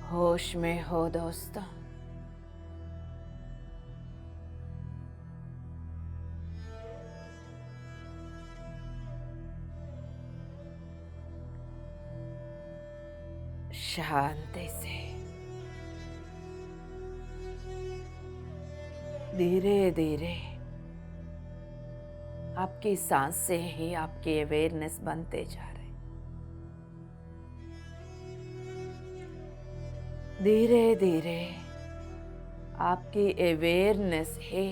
होश में हो दोस्तों। शांति से धीरे धीरे आपकी सांसें ही आपकी अवेयरनेस बनते जा रहे। धीरे धीरे आपकी अवेयरनेस ही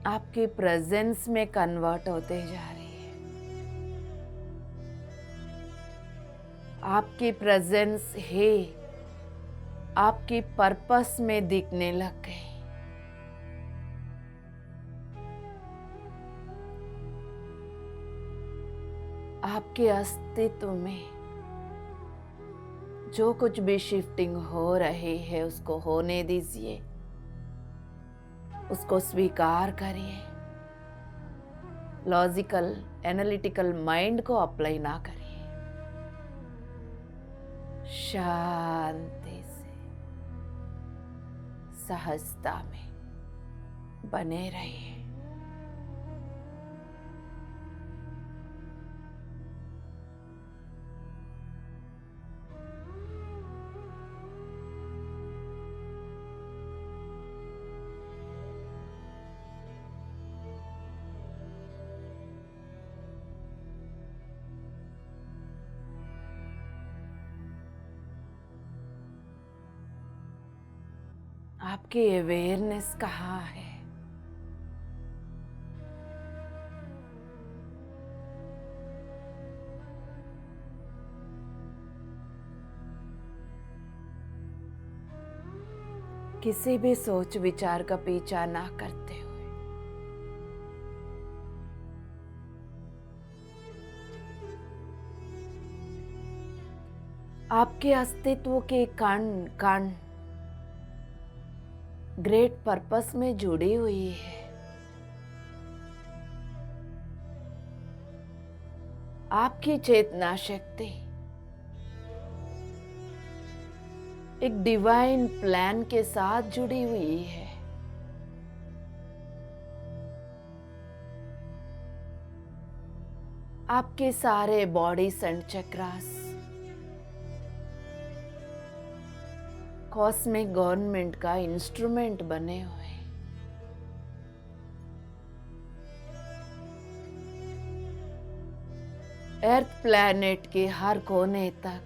आपकी प्रेजेंस में कन्वर्ट होते जा रही है। आपकी प्रेजेंस ही आपकी पर्पस में दिखने लग गई। आपके अस्तित्व में जो कुछ भी शिफ्टिंग हो रही है उसको होने दीजिए, उसको स्वीकार करिए। लॉजिकल एनालिटिकल माइंड को अप्लाई ना करिए। शांति से सहजता में बने रहिए। आपकी अवेयरनेस कहाँ है? किसी भी सोच विचार का पीछा ना करते हुए आपके अस्तित्व के कण कण ग्रेट पर्पस में जुड़ी हुई है। आपकी चेतना शक्ति एक डिवाइन प्लान के साथ जुड़ी हुई है। आपके सारे बॉडी सेंट चक्रास कॉस्मिक गवर्नमेंट का इंस्ट्रूमेंट बने हुए। अर्थ प्लैनेट के हर कोने तक,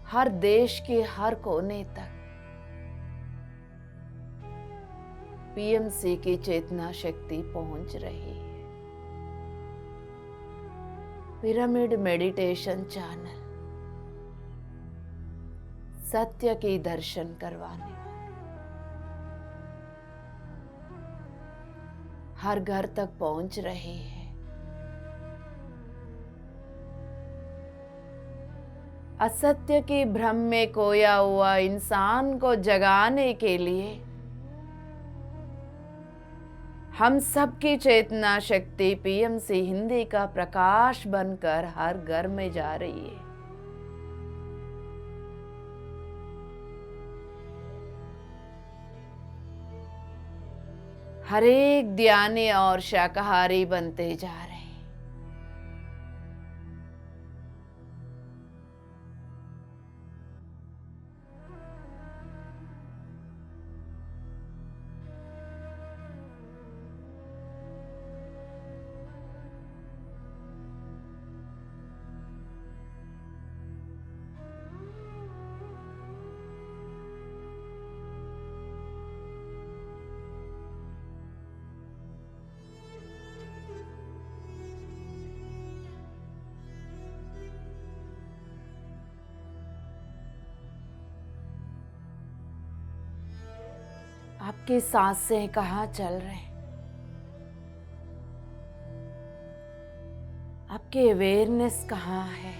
हर देश के हर कोने तक पीएमसी की चेतना शक्ति पहुंच रही है। पिरामिड मेडिटेशन चैनल सत्य की दर्शन करवाने वाले हर घर तक पहुंच रहे हैं। असत्य की भ्रम में खोया हुआ इंसान को जगाने के लिए हम सबकी चेतना शक्ति पीएमसी हिंदी का प्रकाश बनकर हर घर में जा रही है। हर एक ध्यानी और शाकाहारी बनते जा रहे हैं। आपके सांसें कहाँ चल रहे हैं? आपके अवेयरनेस कहाँ है?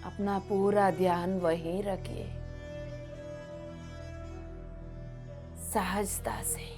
अपना पूरा ध्यान वहीं रखिए, सहजता से।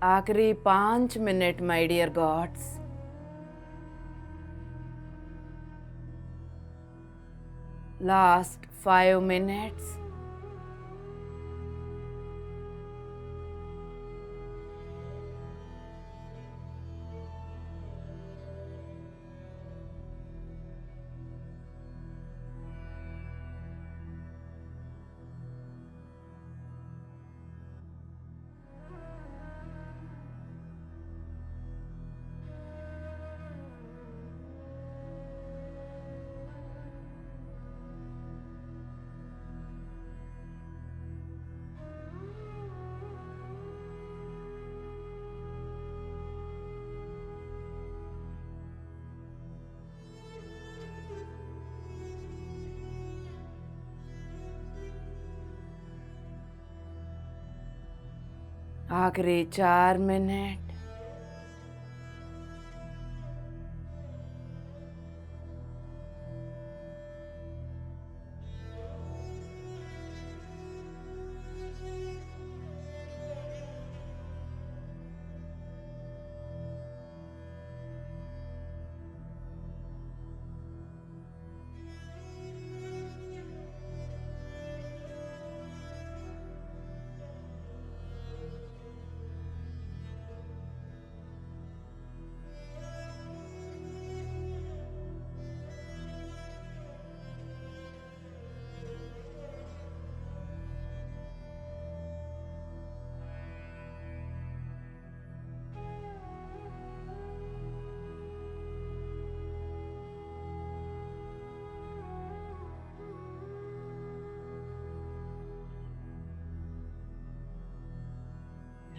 आखिरी 5 minute my dear gods. Last 5 minutes. आखिरी 4 मिनट।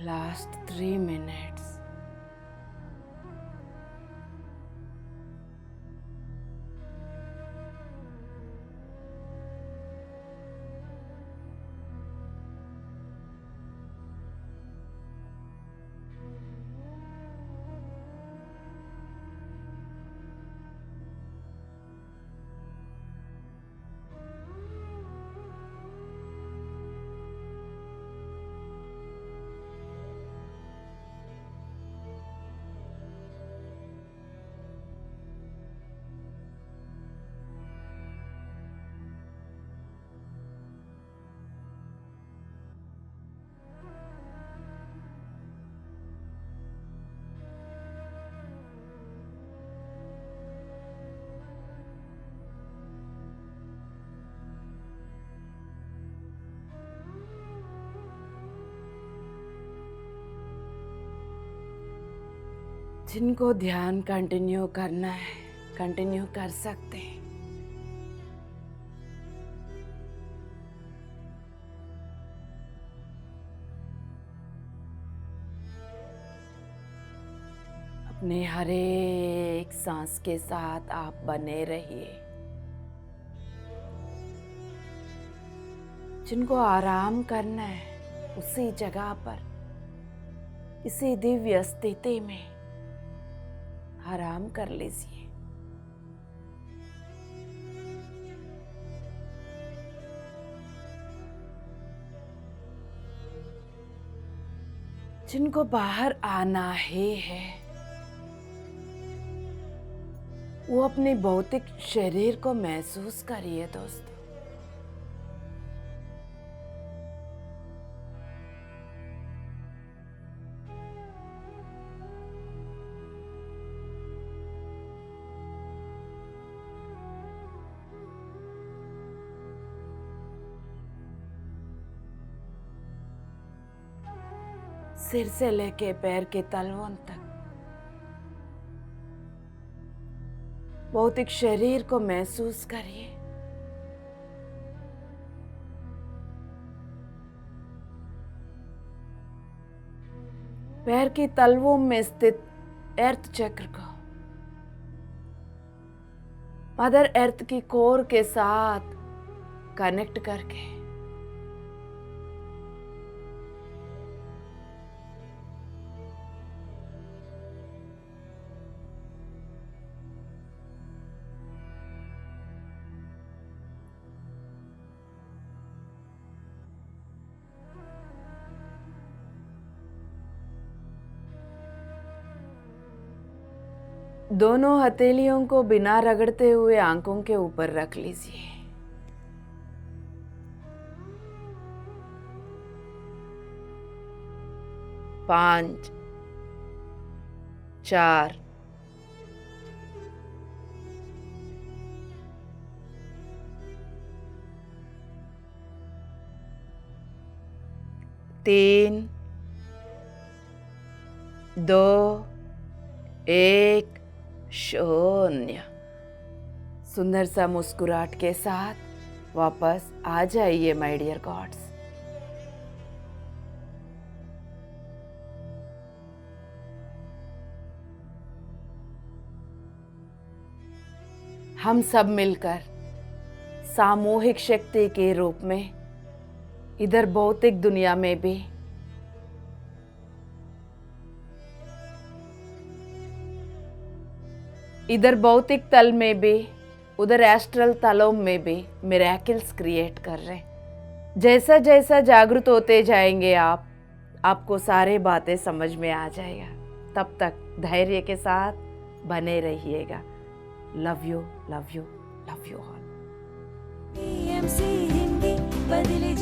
Last 3 minutes. जिनको ध्यान कंटिन्यू करना है कंटिन्यू कर सकते हैं। अपने हर एक सांस के साथ आप बने रहिए। जिनको आराम करना है उसी जगह पर इसी दिव्य स्थिति में आराम कर लीजिए। जिनको बाहर आना ही है वो अपने भौतिक शरीर को महसूस करिए दोस्तों। सिर से लेके पैर के तलवों तक भौतिक शरीर को महसूस करिए। पैर की तलवों में स्थित अर्थ चक्र को मदर अर्थ की कोर के साथ कनेक्ट करके दोनों हथेलियों को बिना रगड़ते हुए आंखों के ऊपर रख लीजिए। पांच, चार, तीन, दो, एक, शून्य। सुंदर सा मुस्कुराहट के साथ वापस आ जाइए माय डियर गॉड्स। हम सब मिलकर सामूहिक शक्ति के रूप में इधर भौतिक दुनिया में भी इधर भौतिक तल में भी उधर एस्ट्रल तलों में भी मिरेकल्स क्रिएट कर रहे हैं। जैसा जैसा जागृत होते जाएंगे आप, आपको सारे बातें समझ में आ जाएगा। तब तक धैर्य के साथ बने रहिएगा। Love you, love you, love you all. TMC Hindi बदले